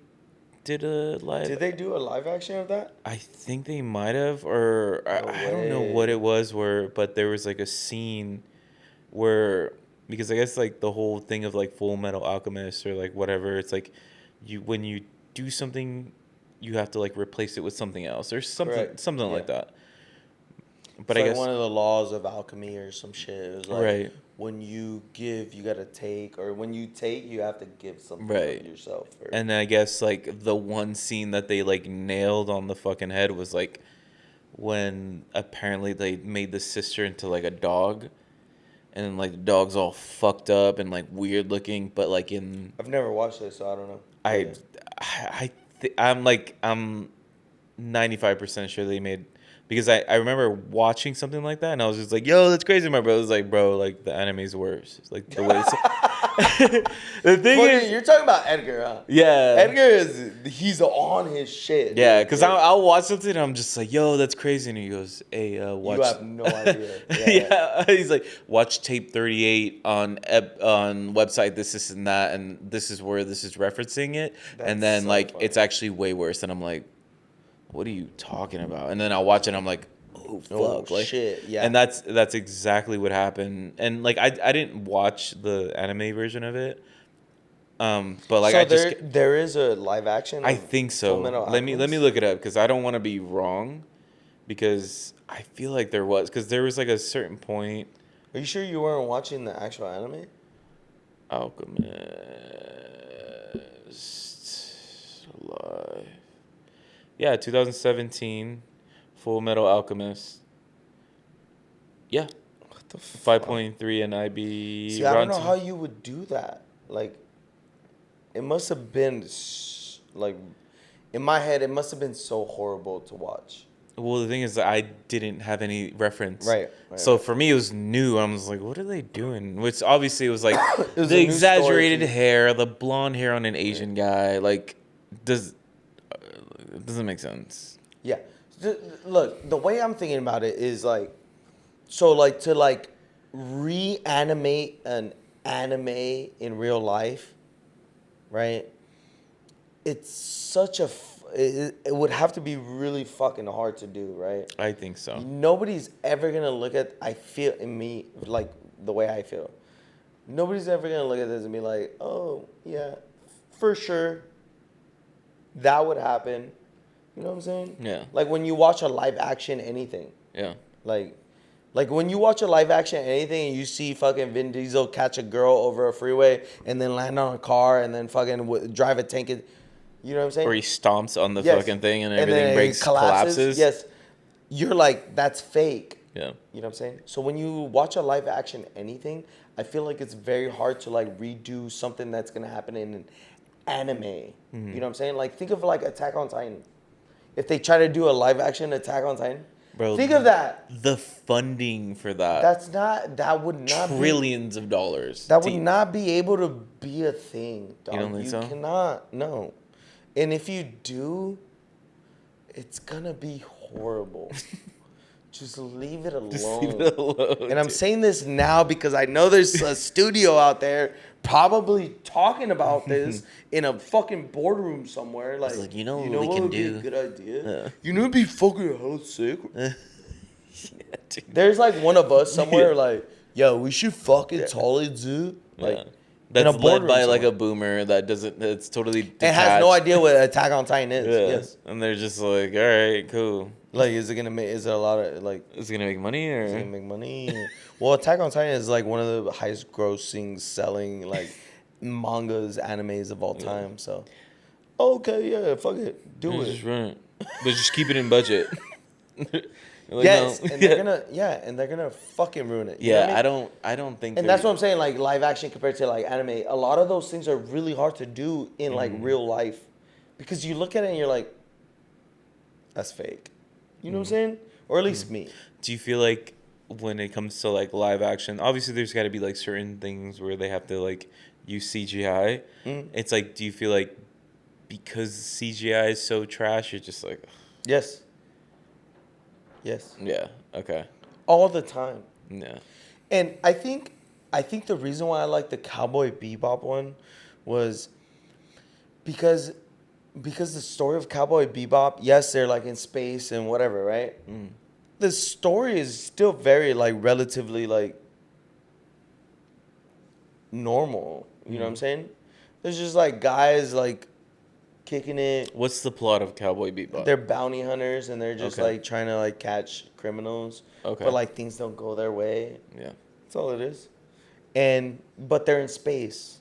[SPEAKER 2] did a live.
[SPEAKER 1] Did they do a live action of that?
[SPEAKER 2] I think they might have, or I don't know what it was, but there was like a scene where, because I guess like the whole thing of like Full Metal Alchemist or like whatever, it's like when you do something, you have to like replace it with something else or something like that. But
[SPEAKER 1] it's
[SPEAKER 2] I
[SPEAKER 1] like
[SPEAKER 2] guess
[SPEAKER 1] one of the laws of alchemy or some shit. It was like,
[SPEAKER 2] right.
[SPEAKER 1] When you give, you gotta take, or when you take, you have to give something
[SPEAKER 2] Right.
[SPEAKER 1] of yourself.
[SPEAKER 2] And then I guess like the one scene that they like nailed on the fucking head was like when apparently they made the sister into like a dog, and then like the dog's all fucked up and like weird looking, but like
[SPEAKER 1] I've never watched this, so I don't know.
[SPEAKER 2] I'm 95% sure they made, because I remember watching something like that and I was just like, yo, that's crazy. My brother was like, bro, like the anime's worse. It's like the way the thing is,
[SPEAKER 1] you're talking about Edgar, huh?
[SPEAKER 2] Yeah.
[SPEAKER 1] Edgar he's on his shit.
[SPEAKER 2] Yeah, because I'll watch something and I'm just like, yo, that's crazy. And he goes, hey, watch.
[SPEAKER 1] You have no idea.
[SPEAKER 2] Yeah. He's like, watch tape 38 on website this and that, and this is where this is referencing it.
[SPEAKER 1] That's
[SPEAKER 2] and then
[SPEAKER 1] so
[SPEAKER 2] like
[SPEAKER 1] funny.
[SPEAKER 2] it's actually way worse. And I'm like, what are you talking about? And then I'll watch it and I'm like, oh fuck.
[SPEAKER 1] Oh,
[SPEAKER 2] like,
[SPEAKER 1] shit, yeah.
[SPEAKER 2] And that's exactly what happened. And like I didn't watch the anime version of it. But like
[SPEAKER 1] so there is a live action.
[SPEAKER 2] I think so. Let me look it up because I don't want to be wrong, because I feel like there was, because there was like a certain point.
[SPEAKER 1] Are you sure you weren't watching the actual anime?
[SPEAKER 2] Alchemist live. Yeah, 2017, Full Metal Alchemist. Yeah.
[SPEAKER 1] What the fuck?
[SPEAKER 2] 5.3 in IB.
[SPEAKER 1] See, I don't know how you would do that. Like, it must have been like, in my head, it must have been so horrible to watch.
[SPEAKER 2] Well, the thing is that I didn't have any reference.
[SPEAKER 1] Right.
[SPEAKER 2] So for me, it was new. I was like, what are they doing? Which obviously it was like
[SPEAKER 1] was
[SPEAKER 2] the
[SPEAKER 1] a new
[SPEAKER 2] exaggerated
[SPEAKER 1] story, too.
[SPEAKER 2] hair, the blonde hair on an Asian guy. Like, it doesn't make sense.
[SPEAKER 1] Yeah. Look, the way I'm thinking about it is like, so like to like reanimate an anime in real life, right? It's such a, it would have to be really fucking hard to do, right?
[SPEAKER 2] I think so.
[SPEAKER 1] Nobody's ever gonna look at, I feel in me, like the way I feel. Nobody's ever gonna look at this and be like, oh, yeah, for sure, that would happen. You know what I'm saying?
[SPEAKER 2] Yeah.
[SPEAKER 1] Like when you watch a live action anything.
[SPEAKER 2] Yeah.
[SPEAKER 1] Like when you watch a live action anything and you see fucking Vin Diesel catch a girl over a freeway and then land on a car and then fucking drive a tank. You know what I'm saying?
[SPEAKER 2] Or he stomps on the
[SPEAKER 1] Yes.
[SPEAKER 2] fucking thing and
[SPEAKER 1] then
[SPEAKER 2] everything
[SPEAKER 1] it
[SPEAKER 2] breaks, collapses.
[SPEAKER 1] Yes. You're like, that's fake.
[SPEAKER 2] Yeah.
[SPEAKER 1] You know what I'm saying? So when you watch a live action anything, I feel like it's very hard to like redo something that's gonna happen in an anime.
[SPEAKER 2] Mm-hmm.
[SPEAKER 1] You know what I'm saying? Like think of like Attack on Titan. If they try to do a live action Attack on Titan,
[SPEAKER 2] Bro,
[SPEAKER 1] think of that.
[SPEAKER 2] The funding for that.
[SPEAKER 1] That would not
[SPEAKER 2] trillions of dollars.
[SPEAKER 1] That would not be able to be a thing, dog.
[SPEAKER 2] You don't think so?
[SPEAKER 1] Cannot, no. And if you do, it's gonna be horrible. Just leave it alone.
[SPEAKER 2] Just leave it alone.
[SPEAKER 1] And I'm saying this now because I know there's a studio out there probably talking about this in a fucking boardroom somewhere. Like
[SPEAKER 2] you know what we can
[SPEAKER 1] would be
[SPEAKER 2] do?
[SPEAKER 1] a good idea?
[SPEAKER 2] Yeah.
[SPEAKER 1] You know, it'd be fucking hell sick.
[SPEAKER 2] Yeah, dude.
[SPEAKER 1] There's like one of us somewhere like, yo, we should fucking totally do like.
[SPEAKER 2] Yeah.
[SPEAKER 1] In a
[SPEAKER 2] That's led
[SPEAKER 1] boardroom
[SPEAKER 2] by like
[SPEAKER 1] somewhere.
[SPEAKER 2] a boomer that's totally detached.
[SPEAKER 1] And has no idea what Attack on Titan is.
[SPEAKER 2] Yeah.
[SPEAKER 1] Yes.
[SPEAKER 2] And they're just like, all right, cool.
[SPEAKER 1] Like, is it a lot of like?
[SPEAKER 2] Is it gonna make money or?
[SPEAKER 1] Is it gonna make money? Well, Attack on Titan is like one of the highest grossing selling like mangas, animes of all time. So, okay, yeah, fuck it, do
[SPEAKER 2] Yeah,
[SPEAKER 1] it.
[SPEAKER 2] just run it. But just keep it in budget. Like,
[SPEAKER 1] Yes,
[SPEAKER 2] no.
[SPEAKER 1] and they're gonna fucking ruin it. You know
[SPEAKER 2] Yeah,
[SPEAKER 1] what I mean?
[SPEAKER 2] I don't think.
[SPEAKER 1] And that's what I'm saying. Like live action compared to like anime, a lot of those things are really hard to do in like real life, because you look at it and you're like, that's fake. You know what I'm saying? Or at least me.
[SPEAKER 2] Do you feel like when it comes to like live action, obviously there's got to be like certain things where they have to like use CGI. It's like, do you feel like because CGI is so trash, you're just like,
[SPEAKER 1] Yes. Yes.
[SPEAKER 2] yeah, okay,
[SPEAKER 1] All the time.
[SPEAKER 2] yeah,
[SPEAKER 1] And I think the reason why I like the Cowboy Bebop one was because the story of Cowboy Bebop, yes, they're like in space and whatever, right? The story is still very like relatively like normal. You know what I'm saying? There's just like guys like kicking it.
[SPEAKER 2] What's the plot of Cowboy Bebop?
[SPEAKER 1] They're bounty hunters and they're just
[SPEAKER 2] Okay.
[SPEAKER 1] like trying to like catch criminals.
[SPEAKER 2] Okay.
[SPEAKER 1] But like things don't go their way.
[SPEAKER 2] Yeah,
[SPEAKER 1] That's all it is. But they're in space.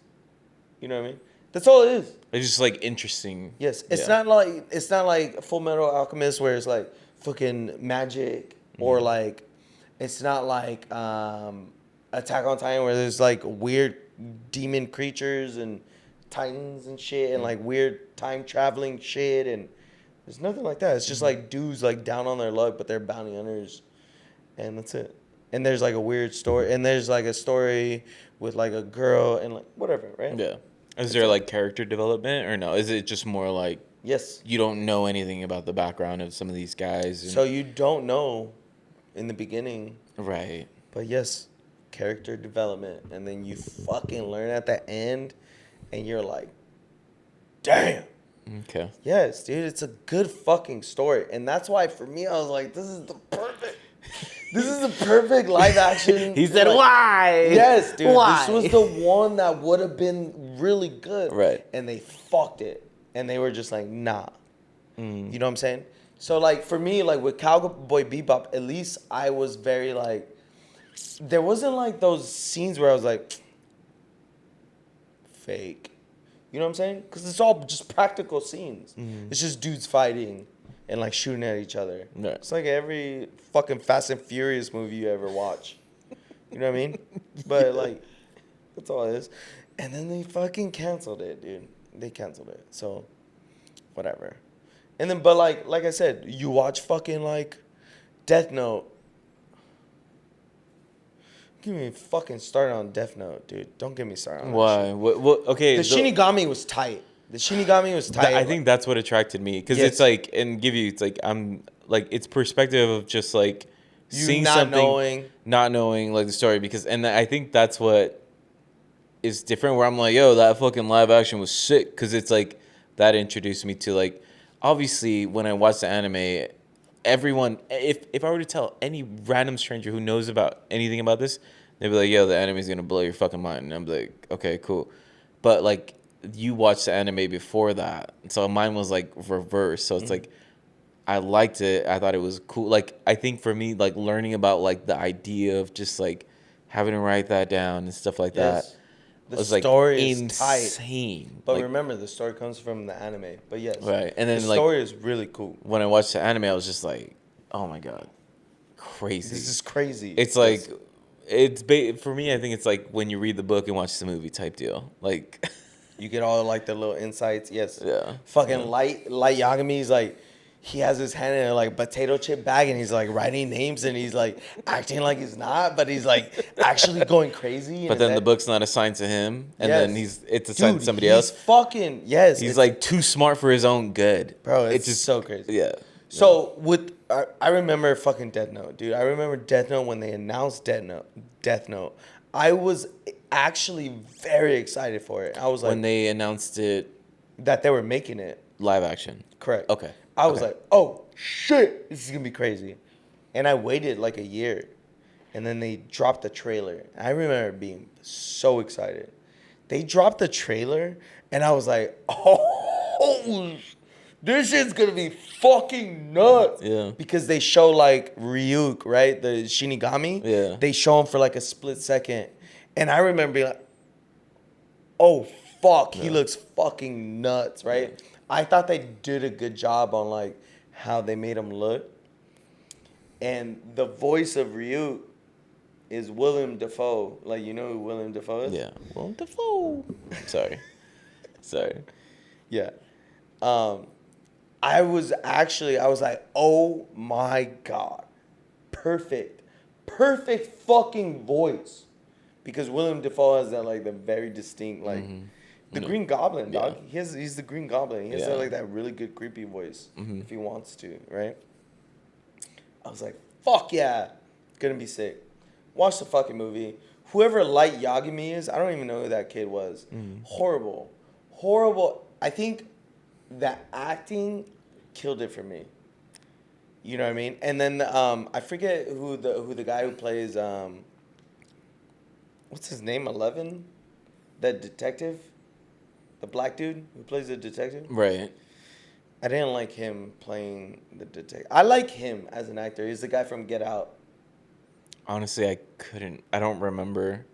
[SPEAKER 1] You know what I mean? That's all it is.
[SPEAKER 2] it's just like interesting.
[SPEAKER 1] Yes. It's
[SPEAKER 2] Yeah.
[SPEAKER 1] not like Full Metal Alchemist where it's like fucking magic, or like it's not like Attack on Titan where there's like weird demon creatures and titans and shit and like weird time traveling shit, and there's nothing like that. It's just like dudes like down on their luck, but they're bounty hunters, and that's it. And there's like a weird story, and there's like a story with like a girl and like whatever, right?
[SPEAKER 2] Yeah. Is there like character development or no? Is it just more like
[SPEAKER 1] Yes.
[SPEAKER 2] you don't know anything about the background of some of these guys? And,
[SPEAKER 1] So you don't know in the beginning,
[SPEAKER 2] right.
[SPEAKER 1] but yes, character development, and then you fucking learn at the end, and you're like, damn.
[SPEAKER 2] Okay.
[SPEAKER 1] Yes, dude, it's a good fucking story, and that's why for me, I was like, this is the perfect live action.
[SPEAKER 2] He said,
[SPEAKER 1] like,
[SPEAKER 2] "Why?"
[SPEAKER 1] Yes, dude.
[SPEAKER 2] Why?
[SPEAKER 1] This was the one that would have been really good.
[SPEAKER 2] Right.
[SPEAKER 1] And they fucked it, and they were just like, nah. You know what I'm saying? So like for me, like with Cowboy Bebop, at least I was very like, there wasn't like those scenes where I was like, fake. You know what I'm saying? Because it's all just practical scenes. It's just dudes fighting and like shooting at each other.
[SPEAKER 2] Right.
[SPEAKER 1] It's like every fucking Fast and Furious movie you ever watch. You know what I mean? But like, that's all it is. And then they fucking canceled it, dude. They canceled it. So, whatever. And then, but like I said, you watch fucking like Death Note. Get me fucking started on Death Note, dude. Don't get me started on that
[SPEAKER 2] Why?
[SPEAKER 1] shit.
[SPEAKER 2] What? Okay.
[SPEAKER 1] The Shinigami was tight. The Shinigami was tight.
[SPEAKER 2] I think that's what attracted me because
[SPEAKER 1] Yes.
[SPEAKER 2] it's like and give you it's like I'm like it's perspective of just like
[SPEAKER 1] You
[SPEAKER 2] seeing
[SPEAKER 1] not
[SPEAKER 2] something,
[SPEAKER 1] knowing.
[SPEAKER 2] not knowing like the story because and I think that's what is different. Where I'm like, yo, that fucking live action was sick because it's like that introduced me to like obviously when I watched the anime, everyone if I were to tell any random stranger who knows about anything about this, they'd be like, yo, the anime is gonna blow your fucking mind, and I'm like, okay, cool, but like you watched the anime before that, so mine was like reverse. So it's like I liked it. I thought it was cool. Like I think for me, like learning about like the idea of just like having to write that down and stuff like
[SPEAKER 1] Yes.
[SPEAKER 2] that
[SPEAKER 1] The
[SPEAKER 2] was like
[SPEAKER 1] story is
[SPEAKER 2] insane.
[SPEAKER 1] tight. But
[SPEAKER 2] Like,
[SPEAKER 1] remember, the story comes from the anime. But yes.
[SPEAKER 2] right, and then
[SPEAKER 1] the
[SPEAKER 2] like
[SPEAKER 1] story is really cool.
[SPEAKER 2] when I watched the anime, I was just like, oh my god, crazy.
[SPEAKER 1] This is crazy.
[SPEAKER 2] It's
[SPEAKER 1] Yes.
[SPEAKER 2] like for me. I think it's like when you read the book and watch the movie type deal. Like,
[SPEAKER 1] You get all like the little insights. Yes.
[SPEAKER 2] yeah,
[SPEAKER 1] Fucking
[SPEAKER 2] yeah.
[SPEAKER 1] light Yagami's like, he has his hand in a like potato chip bag and he's like writing names and he's like acting like he's not, but he's like actually going crazy. in
[SPEAKER 2] But
[SPEAKER 1] his
[SPEAKER 2] then the
[SPEAKER 1] head.
[SPEAKER 2] book's not assigned to him, and
[SPEAKER 1] Yes.
[SPEAKER 2] then it's assigned
[SPEAKER 1] Dude,
[SPEAKER 2] to somebody
[SPEAKER 1] he's
[SPEAKER 2] else.
[SPEAKER 1] Fucking yes.
[SPEAKER 2] He's
[SPEAKER 1] it's-
[SPEAKER 2] like too smart for his own good,
[SPEAKER 1] bro, it's just so crazy.
[SPEAKER 2] Yeah.
[SPEAKER 1] So with I remember fucking Death Note, dude. I remember Death Note when they announced Death Note. I was actually very excited for it. I was like
[SPEAKER 2] When they announced it
[SPEAKER 1] that they were making it.
[SPEAKER 2] live action.
[SPEAKER 1] Correct.
[SPEAKER 2] Okay.
[SPEAKER 1] I was
[SPEAKER 2] Okay.
[SPEAKER 1] like, oh shit, this is gonna be crazy. And I waited like a year, and then they dropped the trailer. I remember being so excited. They dropped the trailer, and I was like, oh, this shit's gonna be fucking nuts.
[SPEAKER 2] Yeah.
[SPEAKER 1] Because they show like Ryuk, right, the Shinigami.
[SPEAKER 2] Yeah.
[SPEAKER 1] They show him for like a split second, and I remember being like, oh fuck, he looks fucking nuts, right? I thought they did a good job on like how they made him look. And the voice of Ryu is Willem Dafoe. Like, you know who Willem Dafoe is?
[SPEAKER 2] Yeah. Well, the flow. Sorry. Sorry.
[SPEAKER 1] Yeah. I was like, oh my God. Perfect. Perfect fucking voice. Because Willem Dafoe has that like the very distinct like the
[SPEAKER 2] No.
[SPEAKER 1] Green Goblin, dog.
[SPEAKER 2] Yeah.
[SPEAKER 1] He's the Green Goblin. He has
[SPEAKER 2] Yeah.
[SPEAKER 1] that, like that really good creepy voice
[SPEAKER 2] Mhm.
[SPEAKER 1] if he wants to, right? I was like, fuck yeah. Gonna be sick. Watch the fucking movie. Whoever Light Yagami is, I don't even know who that kid was. Horrible. Horrible. I think that acting killed it for me. You know what I mean? And then I forget who the guy who plays what's his name? 11? That detective? The black dude who plays the detective?
[SPEAKER 2] Right.
[SPEAKER 1] I didn't like him playing the detective. I like him as an actor. He's the guy from Get Out.
[SPEAKER 2] Honestly, I don't remember.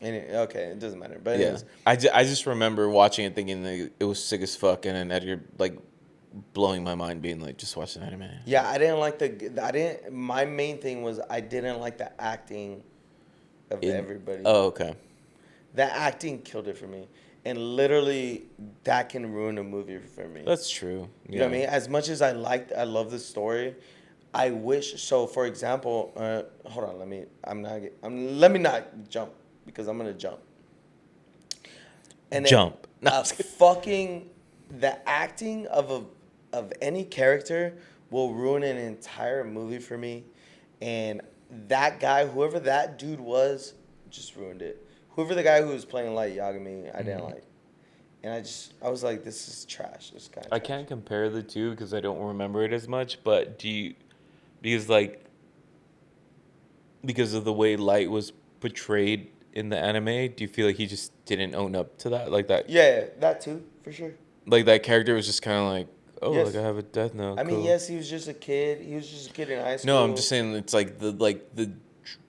[SPEAKER 1] Okay, it doesn't matter. But
[SPEAKER 2] Yeah.
[SPEAKER 1] anyways,
[SPEAKER 2] I just remember watching it thinking that it was sick as fuck, and then Edgar, like, blowing my mind being like, just watch the anime.
[SPEAKER 1] yeah, I didn't like my main thing was I didn't like the acting of everybody.
[SPEAKER 2] Oh, okay.
[SPEAKER 1] That acting killed it for me. And literally, that can ruin a movie for me.
[SPEAKER 2] That's true.
[SPEAKER 1] You know what I mean? As much as I love the story, I wish. So, for example, hold on. Let me not jump because I'm gonna jump. And then,
[SPEAKER 2] Jump.
[SPEAKER 1] fucking the acting of any character will ruin an entire movie for me, and that guy, whoever that dude was, just ruined it. Whoever the guy who was playing Light Yagami, I didn't like. And I was like, this is trash. This kind of
[SPEAKER 2] I can't compare the two because I don't remember it as much, but because of the way Light was portrayed in the anime, do you feel like he just didn't own up to that? Like that?
[SPEAKER 1] Yeah, that too, for sure.
[SPEAKER 2] Like that character was just kind of like, oh,
[SPEAKER 1] Yes.
[SPEAKER 2] like I have a death note.
[SPEAKER 1] I mean,
[SPEAKER 2] cool.
[SPEAKER 1] yes, he was just a kid. He was just a kid in high school.
[SPEAKER 2] No, I'm just saying it's like the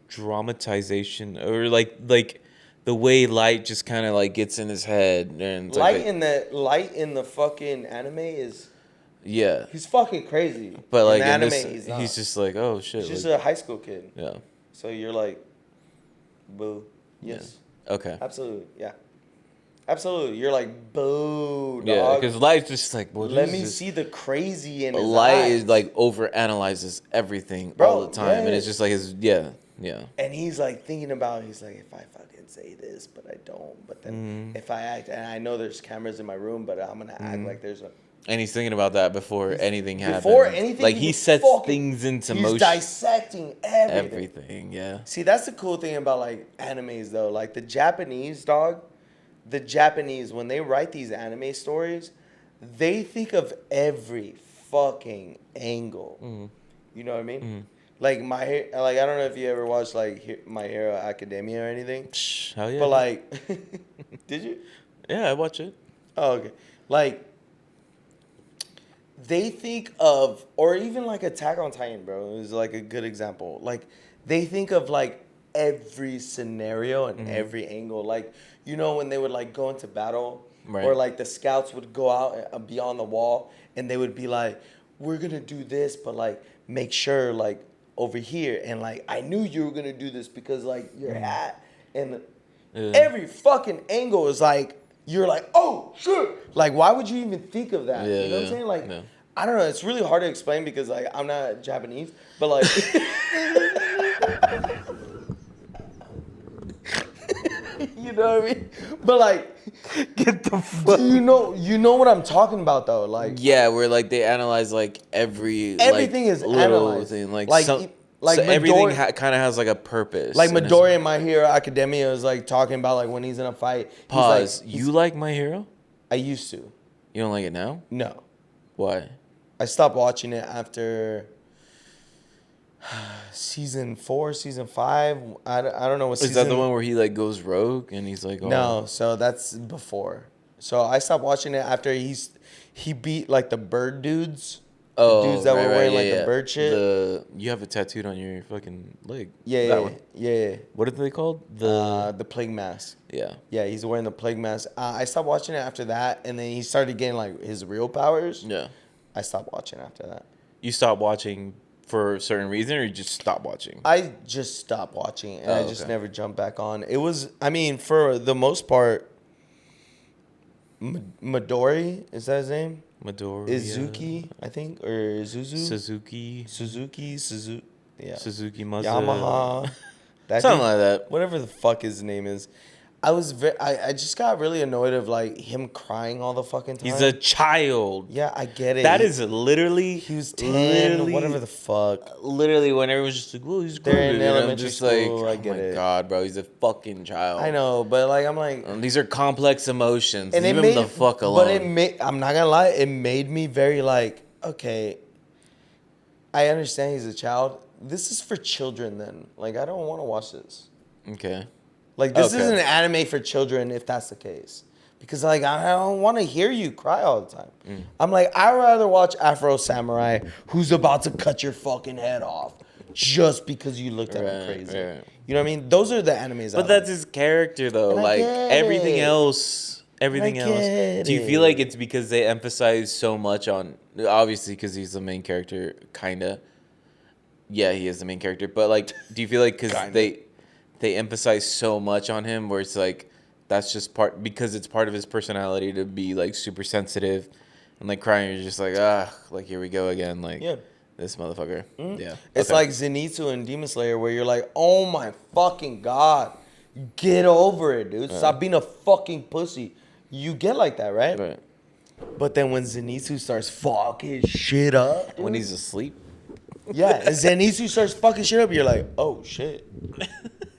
[SPEAKER 2] dramatization or like the way Light just kind of like gets in his head and it's
[SPEAKER 1] Light
[SPEAKER 2] like
[SPEAKER 1] in the fucking anime is
[SPEAKER 2] yeah.
[SPEAKER 1] he's fucking crazy.
[SPEAKER 2] But like
[SPEAKER 1] in
[SPEAKER 2] in
[SPEAKER 1] the anime,
[SPEAKER 2] this,
[SPEAKER 1] he's not.
[SPEAKER 2] he's just like, oh shit.
[SPEAKER 1] He's just
[SPEAKER 2] like,
[SPEAKER 1] a high school kid.
[SPEAKER 2] yeah.
[SPEAKER 1] So you're like, boo. Yes.
[SPEAKER 2] Okay.
[SPEAKER 1] Absolutely. Yeah. Absolutely. You're like, boo, dog.
[SPEAKER 2] Yeah, because Light's just like, what
[SPEAKER 1] Let
[SPEAKER 2] is
[SPEAKER 1] me
[SPEAKER 2] this?
[SPEAKER 1] see the crazy in his
[SPEAKER 2] Light
[SPEAKER 1] eyes.
[SPEAKER 2] is like over analyzes everything
[SPEAKER 1] Bro,
[SPEAKER 2] all the time, and it's
[SPEAKER 1] yes.
[SPEAKER 2] just like his yeah. Yeah.
[SPEAKER 1] And he's like thinking about, he's like, if I fucking say this, but I don't. But then if I act, and I know there's cameras in my room, but I'm going to act like there's a.
[SPEAKER 2] And he's thinking about that before anything happens.
[SPEAKER 1] Before anything,
[SPEAKER 2] like he sets things into motion.
[SPEAKER 1] He's dissecting everything.
[SPEAKER 2] Everything, yeah.
[SPEAKER 1] See, that's the cool thing about like animes, though. Like the Japanese when they write these anime stories, they think of every fucking angle. You know what I mean? Like I don't know if you ever watched like My Hero Academia or anything.
[SPEAKER 2] Hell yeah.
[SPEAKER 1] But like, did you?
[SPEAKER 2] Yeah, I watch it.
[SPEAKER 1] Oh, okay. Like, they think of, or even like Attack on Titan, bro, is like a good example. Like, they think of like every scenario and every angle. Like, you know, when they would like go into battle, or like the scouts would go out beyond the wall, and they would be like, "We're gonna do this, but like make sure like over here." And like, I knew you were gonna do this because like your hat and every fucking angle is like. You're like, oh, shit. Like, why would you even think of that?
[SPEAKER 2] Yeah,
[SPEAKER 1] you know what I'm saying? Like,
[SPEAKER 2] yeah.
[SPEAKER 1] I don't know. It's really hard to explain because, like, I'm not Japanese. But, like... you know what I mean? But, like...
[SPEAKER 2] Get the fuck...
[SPEAKER 1] You know what I'm talking about, though? Like...
[SPEAKER 2] Yeah, where, like, they analyze, like, everything
[SPEAKER 1] is
[SPEAKER 2] little
[SPEAKER 1] analyzed.
[SPEAKER 2] thing.
[SPEAKER 1] Like
[SPEAKER 2] so everything
[SPEAKER 1] Midori,
[SPEAKER 2] kind of has, like, a purpose.
[SPEAKER 1] like, Midori in My Hero Academia is, like, talking about, like, when he's in a fight.
[SPEAKER 2] Pause.
[SPEAKER 1] He's
[SPEAKER 2] You like My Hero?
[SPEAKER 1] I used to.
[SPEAKER 2] You don't like it now?
[SPEAKER 1] No.
[SPEAKER 2] Why?
[SPEAKER 1] I stopped watching it after season 4, season 5. I don't know what season.
[SPEAKER 2] Is that the one where he like goes rogue and he's like, oh.
[SPEAKER 1] No, so that's before. So I stopped watching it after he beat like the bird dudes.
[SPEAKER 2] Oh,
[SPEAKER 1] the dudes that were wearing like
[SPEAKER 2] yeah.
[SPEAKER 1] the bird shit.
[SPEAKER 2] You have it tattooed on your fucking leg.
[SPEAKER 1] Yeah.
[SPEAKER 2] What are they called?
[SPEAKER 1] The plague mask.
[SPEAKER 2] Yeah.
[SPEAKER 1] Yeah, he's wearing the plague mask. I stopped watching it after that, and then he started getting like his real powers.
[SPEAKER 2] Yeah.
[SPEAKER 1] I stopped watching after that.
[SPEAKER 2] You stopped watching for a certain reason, or you just stopped watching?
[SPEAKER 1] I just stopped watching, and I just never jumped back on. It was, I mean, for the most part, Midori, is that his name?
[SPEAKER 2] Midori.
[SPEAKER 1] Izuki, I think, or Suzuki. Yeah.
[SPEAKER 2] Suzuki Mazda.
[SPEAKER 1] Yamaha.
[SPEAKER 2] Something like that.
[SPEAKER 1] Whatever the fuck his name is. I just got really annoyed of like him crying all the fucking time.
[SPEAKER 2] He's a child.
[SPEAKER 1] Yeah, I get it.
[SPEAKER 2] That is literally.
[SPEAKER 1] He was 10, whatever the fuck.
[SPEAKER 2] Literally, when everyone's just like, "Whoa, he's
[SPEAKER 1] They're in
[SPEAKER 2] groovy," and I'm
[SPEAKER 1] elementary
[SPEAKER 2] just
[SPEAKER 1] school,
[SPEAKER 2] like,
[SPEAKER 1] I get
[SPEAKER 2] "Oh my
[SPEAKER 1] it.
[SPEAKER 2] god, bro, he's a fucking child."
[SPEAKER 1] I know, but like I'm like,
[SPEAKER 2] These are complex emotions.
[SPEAKER 1] and
[SPEAKER 2] Leave
[SPEAKER 1] it made
[SPEAKER 2] him the fuck alone.
[SPEAKER 1] But I'm not gonna lie, it made me very like, okay, I understand he's a child. This is for children then. Like, I don't want to watch this.
[SPEAKER 2] Okay.
[SPEAKER 1] Like, this isn't an anime for children if that's the case. Because, like, I don't want to hear you cry all the time. I'm like, I'd rather watch Afro Samurai who's about to cut your fucking head off just because you looked at him crazy.
[SPEAKER 2] Right.
[SPEAKER 1] You know what I mean? Those are the animes
[SPEAKER 2] But that's his character, though.
[SPEAKER 1] And I
[SPEAKER 2] like,
[SPEAKER 1] get
[SPEAKER 2] everything
[SPEAKER 1] it.
[SPEAKER 2] else. Everything else.
[SPEAKER 1] get
[SPEAKER 2] Do you feel like it's because they emphasize so much on... Obviously, because he's the main character, kind of. Yeah, he is the main character. But, like, do you feel like because they emphasize so much on him where it's like that's just part because it's part of his personality to be like super sensitive and like crying. You're just like here we go again. Like this motherfucker. Yeah.
[SPEAKER 1] It's like Zenitsu and Demon Slayer where you're like, oh my fucking God, get over it, dude. Stop being a fucking pussy. You get like that, right?
[SPEAKER 2] Right.
[SPEAKER 1] But then when Zenitsu starts fucking shit up, dude,
[SPEAKER 2] When he's asleep.
[SPEAKER 1] yeah, and Zenitsu starts fucking shit up, you're like, oh shit.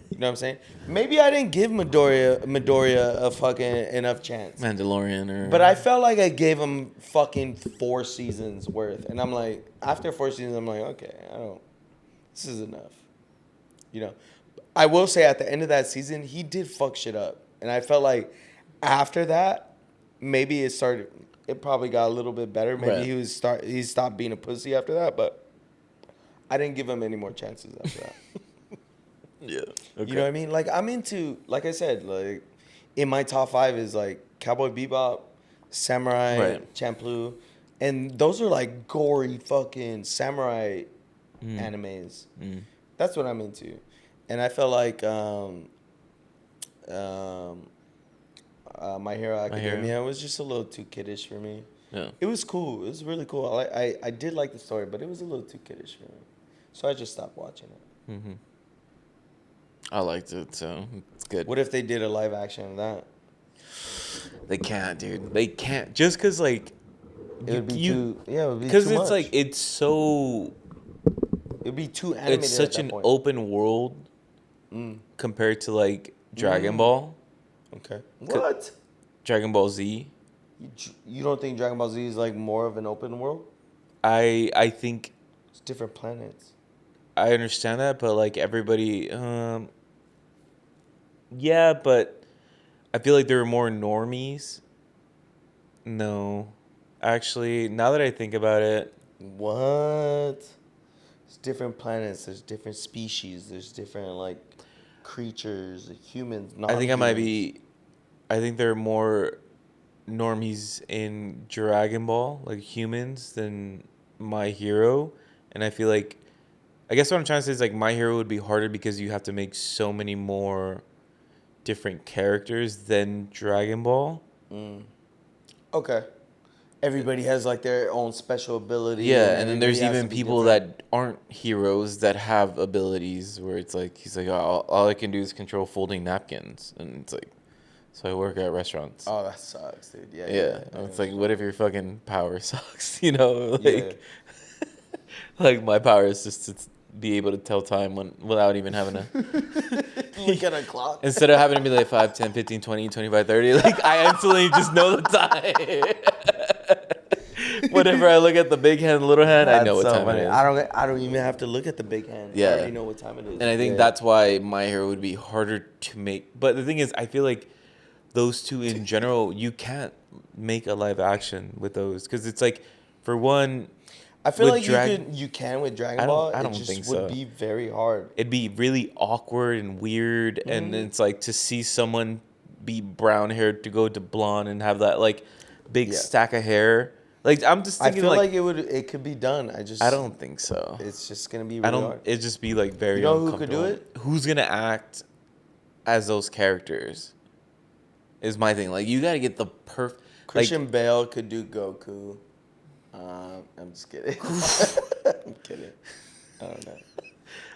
[SPEAKER 1] You know what I'm saying? Maybe I didn't give Midoriya a fucking enough chance.
[SPEAKER 2] Mandalorian or...
[SPEAKER 1] But I felt like I gave him fucking 4 seasons worth. And I'm like, after 4 seasons, I'm like, okay, this is enough. You know? I will say at the end of that season, he did fuck shit up. And I felt like after that, maybe it probably got a little bit better. Maybe he stopped being a pussy after that, but I didn't give him any more chances after that.
[SPEAKER 2] Yeah. Okay.
[SPEAKER 1] You know what I mean? Like, I'm into, like I said, like, in my top 5 is, like, Cowboy Bebop, Samurai, Champloo. And those are, like, gory fucking samurai animes. That's what I'm into. And I felt like My Hero Academia was just a little too kiddish for me.
[SPEAKER 2] Yeah.
[SPEAKER 1] It was cool. It was really cool. I did like the story, but it was a little too kiddish for me. So I just stopped watching it.
[SPEAKER 2] I liked it, so it's good.
[SPEAKER 1] What if they did a live action of that?
[SPEAKER 2] They can't, dude. They can't. Just because, like,
[SPEAKER 1] It would be it would be
[SPEAKER 2] because
[SPEAKER 1] too
[SPEAKER 2] it's
[SPEAKER 1] much.
[SPEAKER 2] like it's so.
[SPEAKER 1] It would be too animated.
[SPEAKER 2] It's such
[SPEAKER 1] at that
[SPEAKER 2] an
[SPEAKER 1] point.
[SPEAKER 2] open world compared to like Dragon Ball.
[SPEAKER 1] Okay. What?
[SPEAKER 2] Dragon Ball Z.
[SPEAKER 1] You don't think Dragon Ball Z is like more of an open world?
[SPEAKER 2] I think
[SPEAKER 1] It's different planets.
[SPEAKER 2] I understand that, but like everybody, yeah, but I feel like there were more normies. No, actually, now that I think about it,
[SPEAKER 1] What? There's different planets. There's different species. There's different like creatures, humans.
[SPEAKER 2] I think I might
[SPEAKER 1] non-humans.
[SPEAKER 2] be. I think there are more normies in Dragon Ball, like humans, than My Hero, and I feel like. I guess what I'm trying to say is like My Hero would be harder because you have to make so many more different characters than Dragon Ball.
[SPEAKER 1] Okay. Everybody has like their own special ability.
[SPEAKER 2] Yeah, and then there's
[SPEAKER 1] everybody has
[SPEAKER 2] even
[SPEAKER 1] to be
[SPEAKER 2] people
[SPEAKER 1] different.
[SPEAKER 2] that aren't heroes that have abilities where it's like he's like all I can do is control folding napkins, and it's like so I work at restaurants.
[SPEAKER 1] Oh, that sucks, dude. Yeah.
[SPEAKER 2] Yeah, and it's like what if your fucking power sucks? You know, like
[SPEAKER 1] Yeah.
[SPEAKER 2] like my power is just to be able to tell time without even having to
[SPEAKER 1] Look at a clock.
[SPEAKER 2] instead of having to be like 5, 10, 15, 20, 25, 30, like I instantly just know the time. Whenever I look at the big hand, little hand, I know what time it is.
[SPEAKER 1] I don't even have to look at the big hand.
[SPEAKER 2] Yeah.
[SPEAKER 1] I already know what time it is.
[SPEAKER 2] And I think that's why My Hero would be harder to make. But the thing is, I feel like those two in general, you can't make a live action with those because it's like, for one,
[SPEAKER 1] I feel
[SPEAKER 2] with
[SPEAKER 1] like you can with Dragon Ball.
[SPEAKER 2] I don't
[SPEAKER 1] it just
[SPEAKER 2] think
[SPEAKER 1] would
[SPEAKER 2] so.
[SPEAKER 1] be very hard.
[SPEAKER 2] It'd be really awkward and weird, and it's like to see someone be brown haired to go to blonde and have that like big stack of hair. Like I'm just
[SPEAKER 1] I
[SPEAKER 2] thinking,
[SPEAKER 1] feel
[SPEAKER 2] like
[SPEAKER 1] it could be done.
[SPEAKER 2] I don't think so.
[SPEAKER 1] It's just gonna be
[SPEAKER 2] I
[SPEAKER 1] really
[SPEAKER 2] don't.
[SPEAKER 1] hard.
[SPEAKER 2] It'd just be like very.
[SPEAKER 1] You know who could do
[SPEAKER 2] uncomfortable.
[SPEAKER 1] it?
[SPEAKER 2] Who's gonna act as those characters? Is my thing. Like you gotta get the perfect.
[SPEAKER 1] Christian Bale could do Goku. I'm just kidding. I'm kidding. I don't know.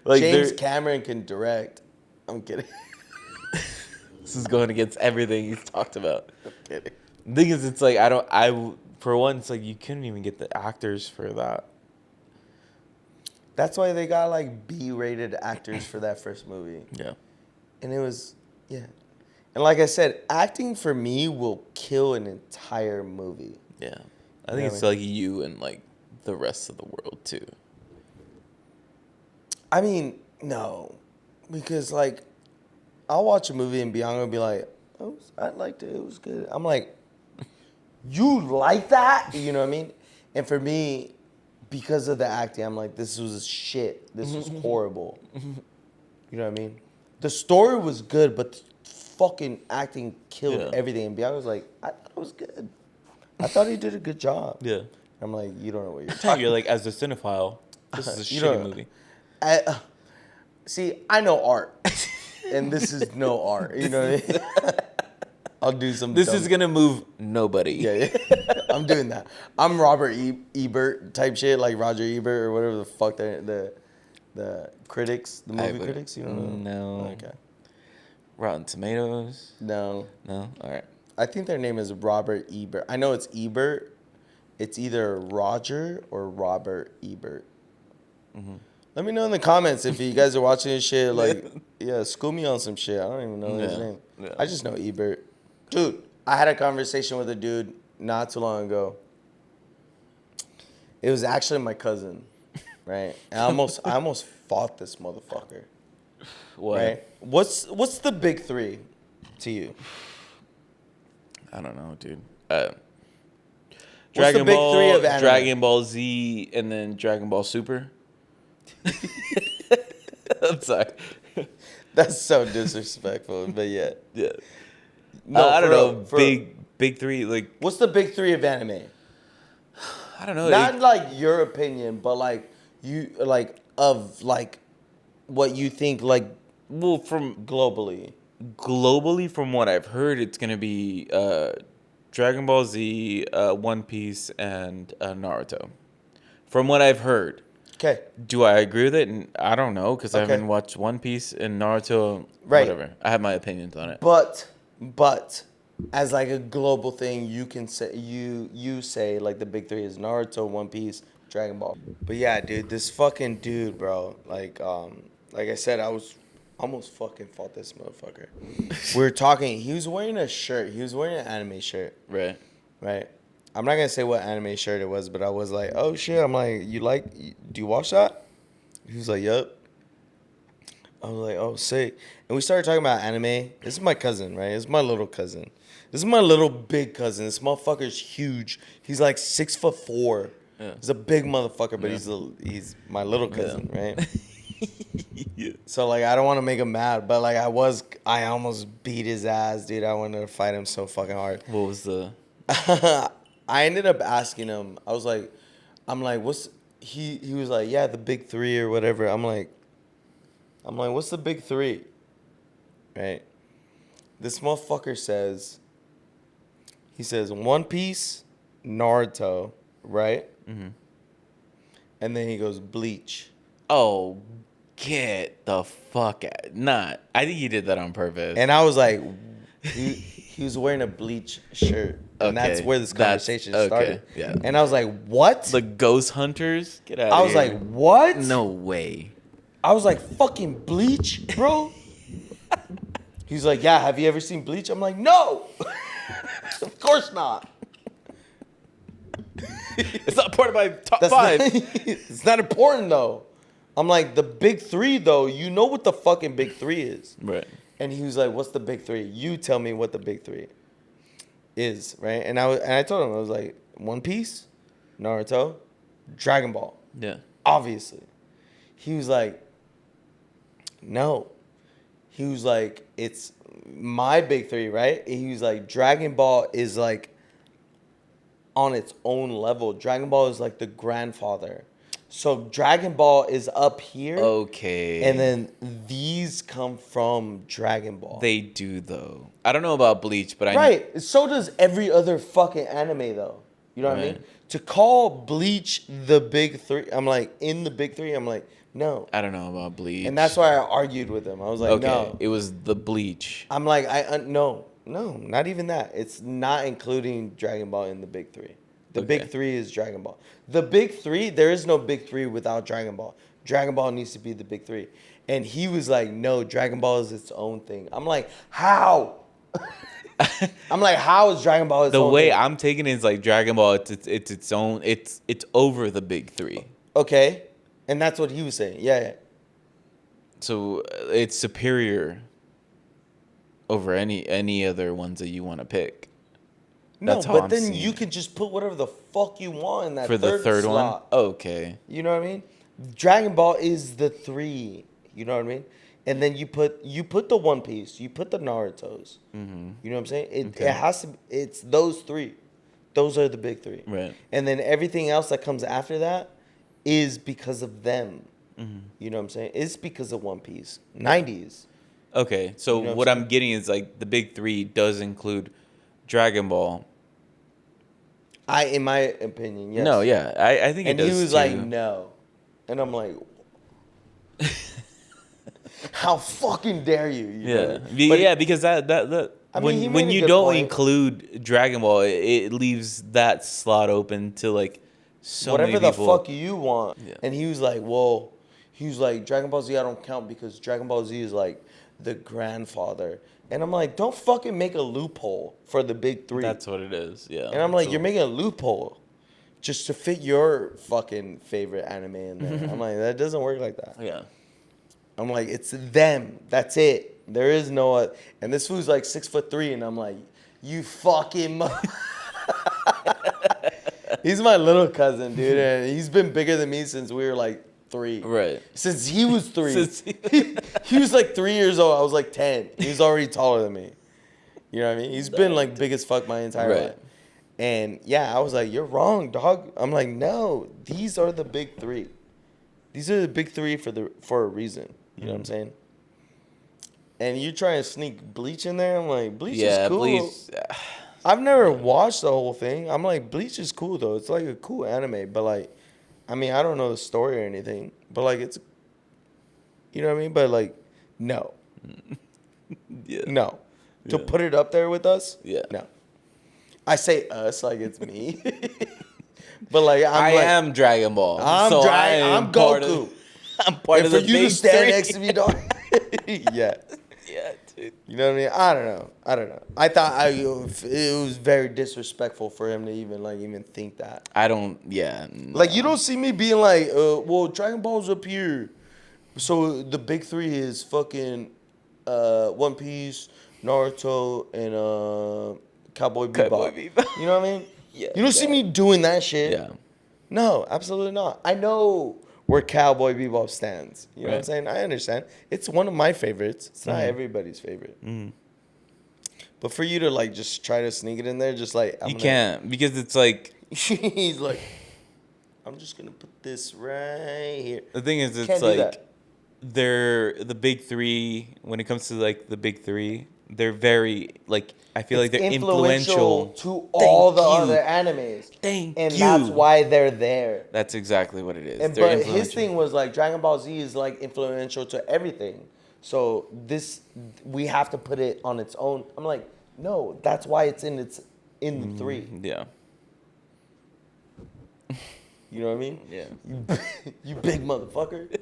[SPEAKER 2] Like
[SPEAKER 1] James Cameron can direct. I'm kidding.
[SPEAKER 2] This is going against everything he's talked about.
[SPEAKER 1] I'm kidding.
[SPEAKER 2] The thing is, it's like for one, it's like you couldn't even get the actors for that.
[SPEAKER 1] That's why they got like B-rated actors for that first movie.
[SPEAKER 2] Yeah.
[SPEAKER 1] And it was, yeah. And like I said, acting for me will kill an entire movie.
[SPEAKER 2] Yeah. I think it's like you and like the rest of the world too.
[SPEAKER 1] I mean, no. Because like, I'll watch a movie and Bianca will be like, oh, I liked it. It was good. I'm like, you like that? You know what I mean? And for me, because of the acting, I'm like, this was shit. This was horrible. You know what I mean? The story was good, but the fucking acting killed everything. And Bianca was like, I thought it was good. I thought he did a good job.
[SPEAKER 2] Yeah.
[SPEAKER 1] I'm like, you don't know what you're talking
[SPEAKER 2] You're like, as a cinephile, this is a
[SPEAKER 1] You
[SPEAKER 2] shitty
[SPEAKER 1] don't-
[SPEAKER 2] movie.
[SPEAKER 1] See, I know art. And this is no art. You know what I mean? I'll do some
[SPEAKER 2] This
[SPEAKER 1] dumb-
[SPEAKER 2] is gonna move nobody.
[SPEAKER 1] Yeah. I'm doing that. I'm Robert Ebert type shit, like Roger Ebert or whatever the fuck the critics, the movie critics, you don't know?
[SPEAKER 2] No.
[SPEAKER 1] Okay.
[SPEAKER 2] Rotten Tomatoes.
[SPEAKER 1] No.
[SPEAKER 2] No. All right.
[SPEAKER 1] I think their name is Robert Ebert. I know it's Ebert. It's either Roger or Robert Ebert. Let me know in the comments if you guys are watching this shit. Like, yeah, school me on some shit. I don't even know his name.
[SPEAKER 2] Yeah.
[SPEAKER 1] I just know Ebert. Dude, I had a conversation with a dude not too long ago. It was actually my cousin, right? And I almost fought this motherfucker.
[SPEAKER 2] What?
[SPEAKER 1] Right? What's the big three to you?
[SPEAKER 2] I don't know, dude.
[SPEAKER 1] What's the big three of anime?
[SPEAKER 2] Dragon Ball Z, and then Dragon Ball Super. I'm sorry.
[SPEAKER 1] That's so disrespectful, but yeah.
[SPEAKER 2] Yeah.
[SPEAKER 1] No,
[SPEAKER 2] I don't
[SPEAKER 1] for
[SPEAKER 2] know.
[SPEAKER 1] real, for
[SPEAKER 2] Big three. Like
[SPEAKER 1] What's the big three of anime?
[SPEAKER 2] I don't know.
[SPEAKER 1] Not like your opinion, but like you like of like what you think like
[SPEAKER 2] well, from
[SPEAKER 1] globally.
[SPEAKER 2] from what I've heard, it's gonna be Dragon Ball Z, One Piece, and Naruto. From what I've heard.
[SPEAKER 1] Okay.
[SPEAKER 2] Do I agree with it? I don't know because I
[SPEAKER 1] Okay.
[SPEAKER 2] haven't watched One Piece and Naruto.
[SPEAKER 1] Right.
[SPEAKER 2] Whatever. I have my opinions on it.
[SPEAKER 1] But as like a global thing, you can say you say like the big three is Naruto, One Piece, Dragon Ball. But yeah, dude, this fucking dude, bro. Like I said, I was almost fucking fought this motherfucker. We were talking. He was wearing a shirt. He was wearing an anime shirt.
[SPEAKER 2] Right.
[SPEAKER 1] Right. I'm not gonna say what anime shirt it was, but I was like, oh shit. I'm like, do you watch that? He was like, yup. I was like, oh, sick. And we started talking about anime. This is my cousin, right? This is my little cousin. This is my little big cousin. This motherfucker's huge. He's like 6'4".
[SPEAKER 2] Yeah.
[SPEAKER 1] He's a big motherfucker, but
[SPEAKER 2] Yeah.
[SPEAKER 1] he's my little cousin, right?
[SPEAKER 2] Yeah.
[SPEAKER 1] So like, I don't want to make him mad, but like, I almost beat his ass, dude. I wanted to fight him so fucking hard.
[SPEAKER 2] What was the?
[SPEAKER 1] I ended up asking him. I'm like, what's he was like, yeah, the big three or whatever. I'm like, what's the big three? Right? This motherfucker says, he says One Piece, Naruto, right?
[SPEAKER 2] Mm-hmm.
[SPEAKER 1] And then he goes Bleach.
[SPEAKER 2] Oh, get the fuck out! Not. I think he did that on purpose.
[SPEAKER 1] And I was like, he was wearing a Bleach shirt. And that's
[SPEAKER 2] Okay,
[SPEAKER 1] where this conversation
[SPEAKER 2] okay,
[SPEAKER 1] started.
[SPEAKER 2] yeah.
[SPEAKER 1] And I was like, what?
[SPEAKER 2] The Ghost Hunters. Get out.
[SPEAKER 1] I was like, what?
[SPEAKER 2] No way.
[SPEAKER 1] I was like, fucking Bleach, bro? He's like, yeah, have you ever seen Bleach? I'm like, no. Of course not.
[SPEAKER 2] It's not part of my top
[SPEAKER 1] That's
[SPEAKER 2] five.
[SPEAKER 1] it's not important, though. I'm like, the big three, though, you know what the fucking big three is.
[SPEAKER 2] Right.
[SPEAKER 1] And he was like, what's the big three? You tell me what the big three is, right? And I told him, I was like, One Piece, Naruto, Dragon Ball.
[SPEAKER 2] Yeah.
[SPEAKER 1] Obviously. He was like, no. He was like, it's my big three, right? He was like, Dragon Ball is like on its own level. Dragon Ball is like the grandfather. So Dragon Ball is up here.
[SPEAKER 2] Okay.
[SPEAKER 1] And then these come from Dragon Ball.
[SPEAKER 2] They do though. I don't know about Bleach, but I
[SPEAKER 1] Right. So does every other fucking anime though. You know what I mean?
[SPEAKER 2] Right.
[SPEAKER 1] To call Bleach the big three, I'm like, in the big three, I'm like, no.
[SPEAKER 2] I don't know about Bleach.
[SPEAKER 1] And that's why I argued with him. I was like,
[SPEAKER 2] okay.
[SPEAKER 1] no.
[SPEAKER 2] It was the Bleach.
[SPEAKER 1] I'm like, no, not even that. It's not including Dragon Ball in the big three. The
[SPEAKER 2] Okay.
[SPEAKER 1] big three is Dragon Ball. The big three, there is no big three without Dragon Ball. Dragon Ball needs to be the big three. And he was like, no, Dragon Ball is its own thing. I'm like, how? I'm like, how is Dragon Ball its
[SPEAKER 2] The
[SPEAKER 1] own
[SPEAKER 2] way
[SPEAKER 1] thing?
[SPEAKER 2] I'm taking it is like Dragon Ball. It's its own. It's over the big three.
[SPEAKER 1] Okay. And that's what he was saying. Yeah.
[SPEAKER 2] So it's superior over any other ones that you want to pick.
[SPEAKER 1] No,
[SPEAKER 2] That's how
[SPEAKER 1] but
[SPEAKER 2] I'm
[SPEAKER 1] then
[SPEAKER 2] seeing
[SPEAKER 1] you
[SPEAKER 2] it.
[SPEAKER 1] could just put whatever the fuck you want in that
[SPEAKER 2] For the third
[SPEAKER 1] slot.
[SPEAKER 2] one. Okay.
[SPEAKER 1] You know what I mean? Dragon Ball is the three. You know what I mean? And then you put the One Piece, you put the Naruto's.
[SPEAKER 2] Mm-hmm.
[SPEAKER 1] You know what I'm saying?
[SPEAKER 2] Okay.
[SPEAKER 1] It has to. It's those three. Those are the big three.
[SPEAKER 2] Right.
[SPEAKER 1] And then everything else that comes after that is because of them.
[SPEAKER 2] Mm-hmm.
[SPEAKER 1] You know what I'm saying? It's because of One Piece. 90s.
[SPEAKER 2] Okay. So
[SPEAKER 1] You know what
[SPEAKER 2] what
[SPEAKER 1] I'm
[SPEAKER 2] I'm getting is like the big three does include Dragon Ball.
[SPEAKER 1] In my opinion, yes.
[SPEAKER 2] No, yeah, I think
[SPEAKER 1] And
[SPEAKER 2] it does.
[SPEAKER 1] he was
[SPEAKER 2] too.
[SPEAKER 1] like, no. And I'm like, how fucking dare you? You know? But
[SPEAKER 2] Because that
[SPEAKER 1] I mean, he
[SPEAKER 2] when
[SPEAKER 1] made a
[SPEAKER 2] you
[SPEAKER 1] good
[SPEAKER 2] don't
[SPEAKER 1] point.
[SPEAKER 2] include Dragon Ball, it leaves that slot open to like so
[SPEAKER 1] whatever
[SPEAKER 2] many
[SPEAKER 1] the
[SPEAKER 2] people.
[SPEAKER 1] fuck you want.
[SPEAKER 2] Yeah.
[SPEAKER 1] And he was like, well, Dragon Ball Z I don't count because Dragon Ball Z is like the grandfather. And I'm like, don't fucking make a loophole for the big three.
[SPEAKER 2] That's what it is. Yeah.
[SPEAKER 1] And I'm like,
[SPEAKER 2] So-
[SPEAKER 1] you're making a loophole just to fit your fucking favorite anime in there. I'm like, that doesn't work like that.
[SPEAKER 2] Yeah.
[SPEAKER 1] I'm like, it's them. That's it. There is no. And this fool's like 6'3", and I'm like, you fucking. He's my little cousin, dude, and he's been bigger than me since we were like 3.
[SPEAKER 2] Right.
[SPEAKER 1] Since he was 3.
[SPEAKER 2] Since-
[SPEAKER 1] He was like 3 years old. I was like 10. He was already taller than me. You know what I mean? He's been like big as fuck my entire
[SPEAKER 2] Right.
[SPEAKER 1] life. And yeah, I was like, you're wrong, dog. I'm like, no, these are the big three. These are the big three for a reason. You know what I'm saying? And you try to sneak Bleach in there. I'm like, Bleach is cool.
[SPEAKER 2] Bleach.
[SPEAKER 1] I've never watched the whole thing. I'm like, Bleach is cool though. It's like a cool anime, but like, I mean, I don't know the story or anything, but like it's, you know what I mean? But like, no,
[SPEAKER 2] Yeah.
[SPEAKER 1] no. To
[SPEAKER 2] Yeah.
[SPEAKER 1] put it up there with us,
[SPEAKER 2] Yeah.
[SPEAKER 1] no. I say us like it's me, but like
[SPEAKER 2] I am Dragon Ball.
[SPEAKER 1] I'm
[SPEAKER 2] so
[SPEAKER 1] I'm
[SPEAKER 2] part
[SPEAKER 1] Goku.
[SPEAKER 2] Of, I'm part
[SPEAKER 1] And
[SPEAKER 2] of
[SPEAKER 1] for
[SPEAKER 2] the
[SPEAKER 1] you to
[SPEAKER 2] big
[SPEAKER 1] stand
[SPEAKER 2] three.
[SPEAKER 1] next to me, dog. Yeah.
[SPEAKER 2] Yeah, dude.
[SPEAKER 1] You know what I mean? I don't know. I thought it was very disrespectful for him to even think that.
[SPEAKER 2] I don't. Yeah. No.
[SPEAKER 1] Like you don't see me being like, well, Dragon Ball's up here, so the big three is fucking One Piece, Naruto, and Cowboy Bebop.
[SPEAKER 2] Cowboy Bebop.
[SPEAKER 1] You know what I mean?
[SPEAKER 2] Yeah.
[SPEAKER 1] You don't see me doing that shit.
[SPEAKER 2] Yeah.
[SPEAKER 1] No, absolutely not. I know where Cowboy Bebop stands. You know what I'm
[SPEAKER 2] Right.
[SPEAKER 1] saying? I understand. It's one of my favorites. It's not everybody's favorite. But for you to like just try to sneak it in there, just like
[SPEAKER 2] You can't because it's like
[SPEAKER 1] he's like, I'm just gonna put this right here.
[SPEAKER 2] the thing is,
[SPEAKER 1] Can't
[SPEAKER 2] it's
[SPEAKER 1] do
[SPEAKER 2] like
[SPEAKER 1] that.
[SPEAKER 2] they're the big three. When it comes to like the big three, they're very like I feel like they're influential
[SPEAKER 1] to all the
[SPEAKER 2] you.
[SPEAKER 1] other animes.
[SPEAKER 2] Thank
[SPEAKER 1] and
[SPEAKER 2] you.
[SPEAKER 1] that's why they're there.
[SPEAKER 2] That's exactly what it is.
[SPEAKER 1] And
[SPEAKER 2] They're
[SPEAKER 1] but his
[SPEAKER 2] influential.
[SPEAKER 1] thing was like Dragon Ball Z is like influential to everything. So we have to put it on its own. I'm like, no, that's why it's in the three.
[SPEAKER 2] Yeah.
[SPEAKER 1] You know what I mean?
[SPEAKER 2] Yeah.
[SPEAKER 1] You big motherfucker.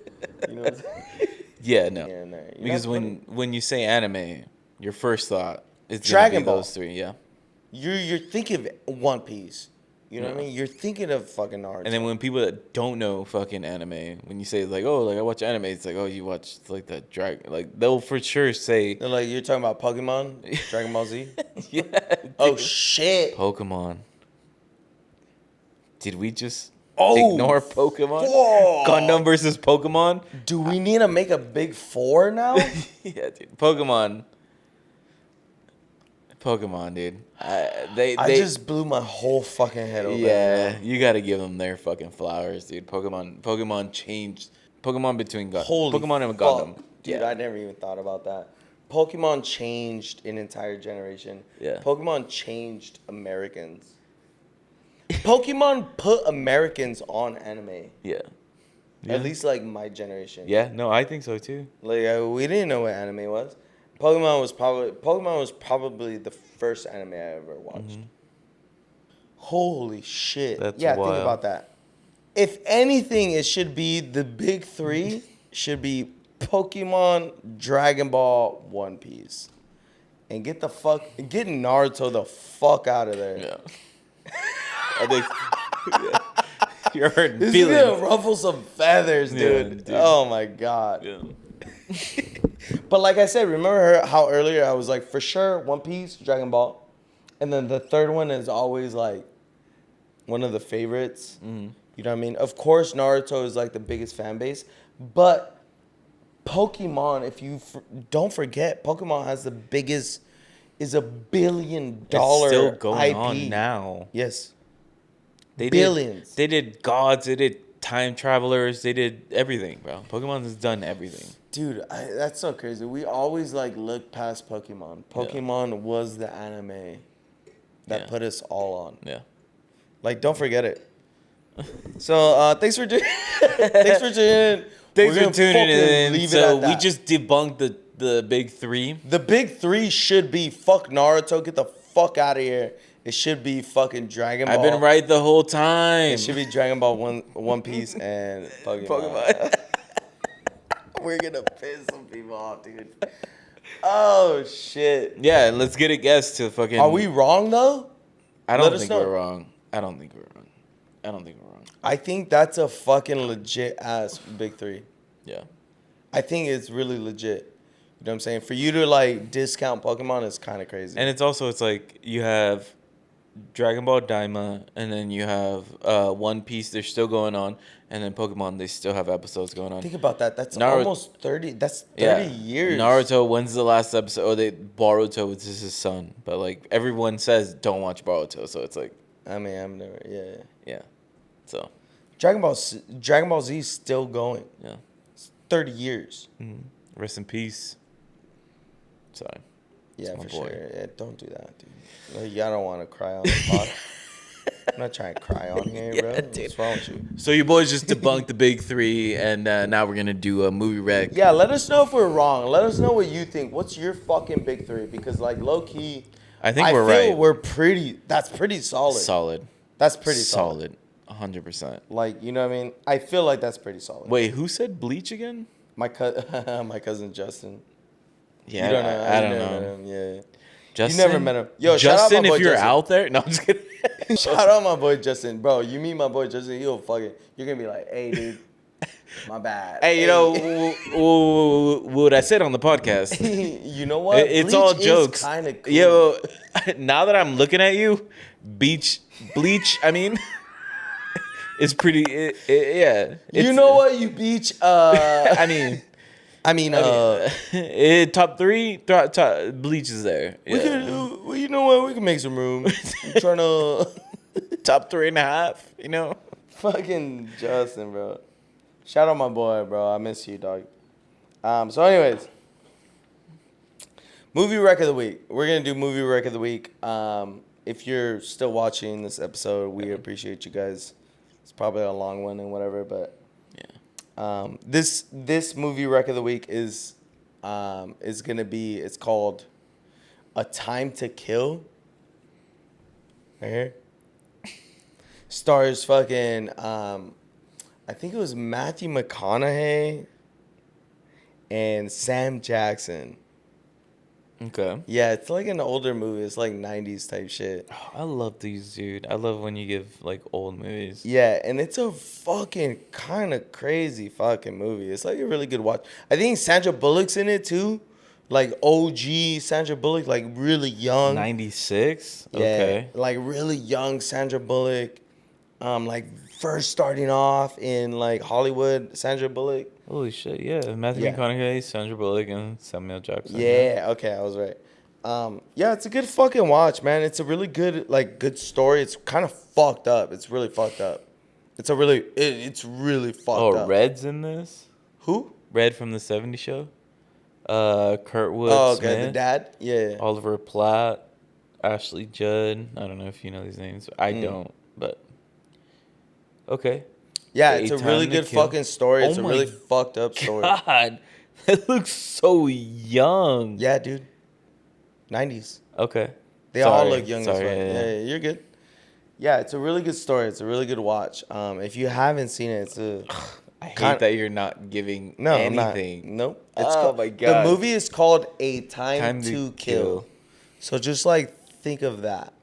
[SPEAKER 1] You know what I'm saying?
[SPEAKER 2] Yeah. No.
[SPEAKER 1] Yeah, no, you're
[SPEAKER 2] Because
[SPEAKER 1] not
[SPEAKER 2] when you say anime, your first thought is
[SPEAKER 1] Dragon
[SPEAKER 2] gonna be
[SPEAKER 1] Ball.
[SPEAKER 2] those three. Yeah.
[SPEAKER 1] You're thinking of One Piece. You know what I
[SPEAKER 2] Yeah.
[SPEAKER 1] mean? You're thinking of fucking Naruto.
[SPEAKER 2] And then when people that don't know fucking anime, when you say like, oh, like I watch anime, it's like, oh, you watch like the dragon. Like they'll for sure say,
[SPEAKER 1] they're like, you're talking about Pokemon, Dragon Ball Z.
[SPEAKER 2] yeah.
[SPEAKER 1] Oh
[SPEAKER 2] dude.
[SPEAKER 1] shit!
[SPEAKER 2] Pokemon. Did we just
[SPEAKER 1] Oh,
[SPEAKER 2] ignore Pokemon?
[SPEAKER 1] fuck.
[SPEAKER 2] Gundam versus Pokemon?
[SPEAKER 1] Do we need to make a big four now?
[SPEAKER 2] Yeah, dude. Pokemon, dude.
[SPEAKER 1] I just blew my whole fucking head open.
[SPEAKER 2] Yeah, you gotta give them their fucking flowers, dude. Pokemon changed. Pokemon between
[SPEAKER 1] Holy
[SPEAKER 2] Pokemon and
[SPEAKER 1] fuck.
[SPEAKER 2] Gundam.
[SPEAKER 1] Dude,
[SPEAKER 2] Yeah.
[SPEAKER 1] I never even thought about that. Pokemon changed an entire generation.
[SPEAKER 2] Yeah.
[SPEAKER 1] Pokemon changed Americans. Pokemon put Americans on anime.
[SPEAKER 2] Yeah.
[SPEAKER 1] At least like my generation.
[SPEAKER 2] Yeah, no, I think so too.
[SPEAKER 1] Like we didn't know what anime was. Pokemon was probably the first anime I ever watched. Holy shit.
[SPEAKER 2] That's
[SPEAKER 1] think
[SPEAKER 2] wild.
[SPEAKER 1] about that. If anything, it should be the big three should be Pokemon, Dragon Ball, One Piece. And get Naruto the fuck out of there.
[SPEAKER 2] Yeah. I think you're hurting
[SPEAKER 1] This is
[SPEAKER 2] feelings.
[SPEAKER 1] gonna ruffle some feathers,
[SPEAKER 2] Yeah,
[SPEAKER 1] dude.
[SPEAKER 2] dude.
[SPEAKER 1] Oh my god.
[SPEAKER 2] Yeah.
[SPEAKER 1] But like I said, remember how earlier I was like, for sure, One Piece, Dragon Ball. And then the third one is always like one of the favorites.
[SPEAKER 2] Mm-hmm.
[SPEAKER 1] You know what I mean? Of course, Naruto is like the biggest fan base. But Pokemon, if you don't forget, Pokemon has the biggest, is $1 billion
[SPEAKER 2] It's still going
[SPEAKER 1] IP.
[SPEAKER 2] on now.
[SPEAKER 1] Yes.
[SPEAKER 2] They
[SPEAKER 1] Billions.
[SPEAKER 2] They did gods. They did time travelers. They did everything, bro. Pokemon has done everything.
[SPEAKER 1] Dude, that's so crazy. We always like look past Pokemon. Pokemon was the anime that put us all on.
[SPEAKER 2] Yeah.
[SPEAKER 1] Like, don't forget it. So, thanks for tuning in.
[SPEAKER 2] Thanks for tuning in.
[SPEAKER 1] Leave it
[SPEAKER 2] So
[SPEAKER 1] at that.
[SPEAKER 2] we just debunked the big three.
[SPEAKER 1] The big three should be fuck Naruto, get the fuck out of here. It should be fucking Dragon Ball.
[SPEAKER 2] I've been right the whole time.
[SPEAKER 1] It should be Dragon Ball One Piece and Pokemon. We're gonna piss some people off, dude. Oh shit.
[SPEAKER 2] Yeah, let's get a guess to fucking.
[SPEAKER 1] Are we wrong though?
[SPEAKER 2] I
[SPEAKER 1] Let
[SPEAKER 2] don't
[SPEAKER 1] us
[SPEAKER 2] think
[SPEAKER 1] know.
[SPEAKER 2] we're wrong. I don't think we're wrong.
[SPEAKER 1] I think that's a fucking legit ass big three.
[SPEAKER 2] Yeah.
[SPEAKER 1] I think it's really legit. You know what I'm saying? For you to like discount Pokemon is kind of crazy.
[SPEAKER 2] And it's like you have Dragon Ball Daima, and then you have One Piece. They're still going on, and then Pokemon. They still have episodes going on.
[SPEAKER 1] Think about that. That's
[SPEAKER 2] Naruto-
[SPEAKER 1] almost 30. That's 30 years.
[SPEAKER 2] Naruto. When's the last episode? Oh, Boruto was his son, but like everyone says, don't watch Boruto. So it's like,
[SPEAKER 1] I mean, I'm never. Yeah.
[SPEAKER 2] yeah. So
[SPEAKER 1] Dragon Ball Z is still going.
[SPEAKER 2] yeah.
[SPEAKER 1] It's 30 years.
[SPEAKER 2] Rest in peace. Sorry.
[SPEAKER 1] Yeah,
[SPEAKER 2] my
[SPEAKER 1] for
[SPEAKER 2] boy.
[SPEAKER 1] sure. Yeah, don't do that, dude. Like, I don't want to cry on the pod. I'm not trying to cry on here,
[SPEAKER 2] Yeah,
[SPEAKER 1] bro.
[SPEAKER 2] dude.
[SPEAKER 1] What's wrong with you?
[SPEAKER 2] So your boys just debunked the big three, and now we're gonna do a movie rec.
[SPEAKER 1] Yeah, let us know if we're wrong. Let us know what you think. What's your fucking big three? Because like low key,
[SPEAKER 2] I think we're
[SPEAKER 1] feel
[SPEAKER 2] right.
[SPEAKER 1] We're pretty. That's pretty solid.
[SPEAKER 2] Solid.
[SPEAKER 1] That's pretty solid.
[SPEAKER 2] 100%.
[SPEAKER 1] Like, you know what I mean? I feel like that's pretty solid.
[SPEAKER 2] Wait, who said Bleach again?
[SPEAKER 1] My my cousin Justin.
[SPEAKER 2] Yeah,
[SPEAKER 1] You don't know.
[SPEAKER 2] I
[SPEAKER 1] You
[SPEAKER 2] don't
[SPEAKER 1] never
[SPEAKER 2] know.
[SPEAKER 1] met him. Yeah.
[SPEAKER 2] Justin,
[SPEAKER 1] You never met him. Yo,
[SPEAKER 2] Justin,
[SPEAKER 1] shout out my boy
[SPEAKER 2] if you're
[SPEAKER 1] Justin.
[SPEAKER 2] out there, no, I'm just kidding.
[SPEAKER 1] Shout out my boy Justin, bro. You meet my boy Justin, he'll fucking. You're gonna be like, hey, dude, my bad.
[SPEAKER 2] Hey, you know what I said on the podcast?
[SPEAKER 1] You know what?
[SPEAKER 2] It's all jokes.
[SPEAKER 1] Kind of cool.
[SPEAKER 2] Yo, now that I'm looking at you, bleach. I mean, it's pretty. Yeah.
[SPEAKER 1] You know what? You beach.
[SPEAKER 2] I mean, top three. Top, Bleach is there.
[SPEAKER 1] We could. Well, you know what? We can make some room. I'm trying to.
[SPEAKER 2] Top 3.5. You know.
[SPEAKER 1] Fucking Justin, bro. Shout out my boy, bro. I miss you, dog. So, anyways, movie rec of the week. We're gonna do movie rec of the week. If you're still watching this episode, we appreciate you guys. It's probably a long one and whatever, but yeah. This movie rec of the week is gonna be. It's called A Time to Kill. Right here. Stars fucking. I think it was Matthew McConaughey and Sam Jackson.
[SPEAKER 2] Okay.
[SPEAKER 1] Yeah, it's like an older movie. It's like 90s type shit.
[SPEAKER 2] Oh, I love these, dude. I love when you give like old movies.
[SPEAKER 1] Yeah, and it's a fucking kind of crazy fucking movie. It's like a really good watch. I think Sandra Bullock's in it too. Like OG Sandra Bullock, like really young.
[SPEAKER 2] 96?
[SPEAKER 1] Yeah,
[SPEAKER 2] Okay.
[SPEAKER 1] like really young Sandra Bullock. Like first starting off in like Hollywood, Sandra Bullock.
[SPEAKER 2] Holy shit, yeah. Matthew
[SPEAKER 1] Yeah.
[SPEAKER 2] McConaughey, Sandra Bullock, and Samuel Jackson.
[SPEAKER 1] Yeah, okay, I was right. Yeah, it's a good fucking watch, man. It's a really good, like, good story. It's kind of fucked up. It's really fucked up. It's really fucked up.
[SPEAKER 2] Oh, Red's in this?
[SPEAKER 1] Who?
[SPEAKER 2] Red from the 70s show? Kurtwood
[SPEAKER 1] Oh, okay,
[SPEAKER 2] Smith,
[SPEAKER 1] the dad? Yeah.
[SPEAKER 2] Oliver Platt, Ashley Judd. I don't know if you know these names. I don't, but okay.
[SPEAKER 1] Yeah,
[SPEAKER 2] A
[SPEAKER 1] it's a
[SPEAKER 2] Time
[SPEAKER 1] really
[SPEAKER 2] to
[SPEAKER 1] good
[SPEAKER 2] Kill.
[SPEAKER 1] fucking story. It's
[SPEAKER 2] Oh
[SPEAKER 1] a
[SPEAKER 2] my
[SPEAKER 1] really fucked up story.
[SPEAKER 2] God, that looks so young.
[SPEAKER 1] Yeah, dude. 90s.
[SPEAKER 2] Okay.
[SPEAKER 1] They all
[SPEAKER 2] Sorry.
[SPEAKER 1] look young as fuck.
[SPEAKER 2] Sorry,
[SPEAKER 1] Yeah, you're good. Yeah, it's a really good story. It's a really good watch. If you haven't seen it, it's a...
[SPEAKER 2] I hate that you're not giving
[SPEAKER 1] No, I'm not.
[SPEAKER 2] anything.
[SPEAKER 1] Nope.
[SPEAKER 2] Oh my God.
[SPEAKER 1] The movie is called A Time to Kill. So just like think of that.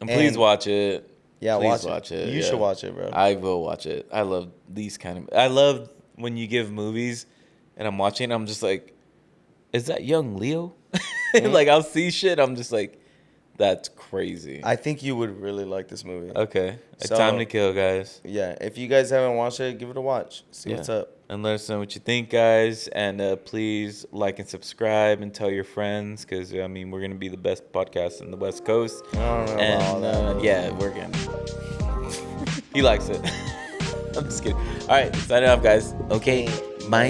[SPEAKER 2] And please watch it.
[SPEAKER 1] Yeah,
[SPEAKER 2] Please
[SPEAKER 1] watch it. You
[SPEAKER 2] yeah.
[SPEAKER 1] should watch it, bro.
[SPEAKER 2] I will watch it. I love these kind of... I love when you give movies and I'm watching, I'm just like, is that young Leo? Like, I'll see shit, I'm just like, that's crazy.
[SPEAKER 1] I think you would really like this movie.
[SPEAKER 2] Okay. A
[SPEAKER 1] So-
[SPEAKER 2] Time to Kill, guys.
[SPEAKER 1] Yeah, if you guys haven't watched it, give it a watch. See what's up.
[SPEAKER 2] And let us know what you think, guys. And please like and subscribe and tell your friends because, I mean, we're going to be the best podcast in the West Coast.
[SPEAKER 1] I don't know about all
[SPEAKER 2] And
[SPEAKER 1] that.
[SPEAKER 2] yeah, we're going to. He likes it. I'm just kidding. All right, signing off, guys. Okay, bye.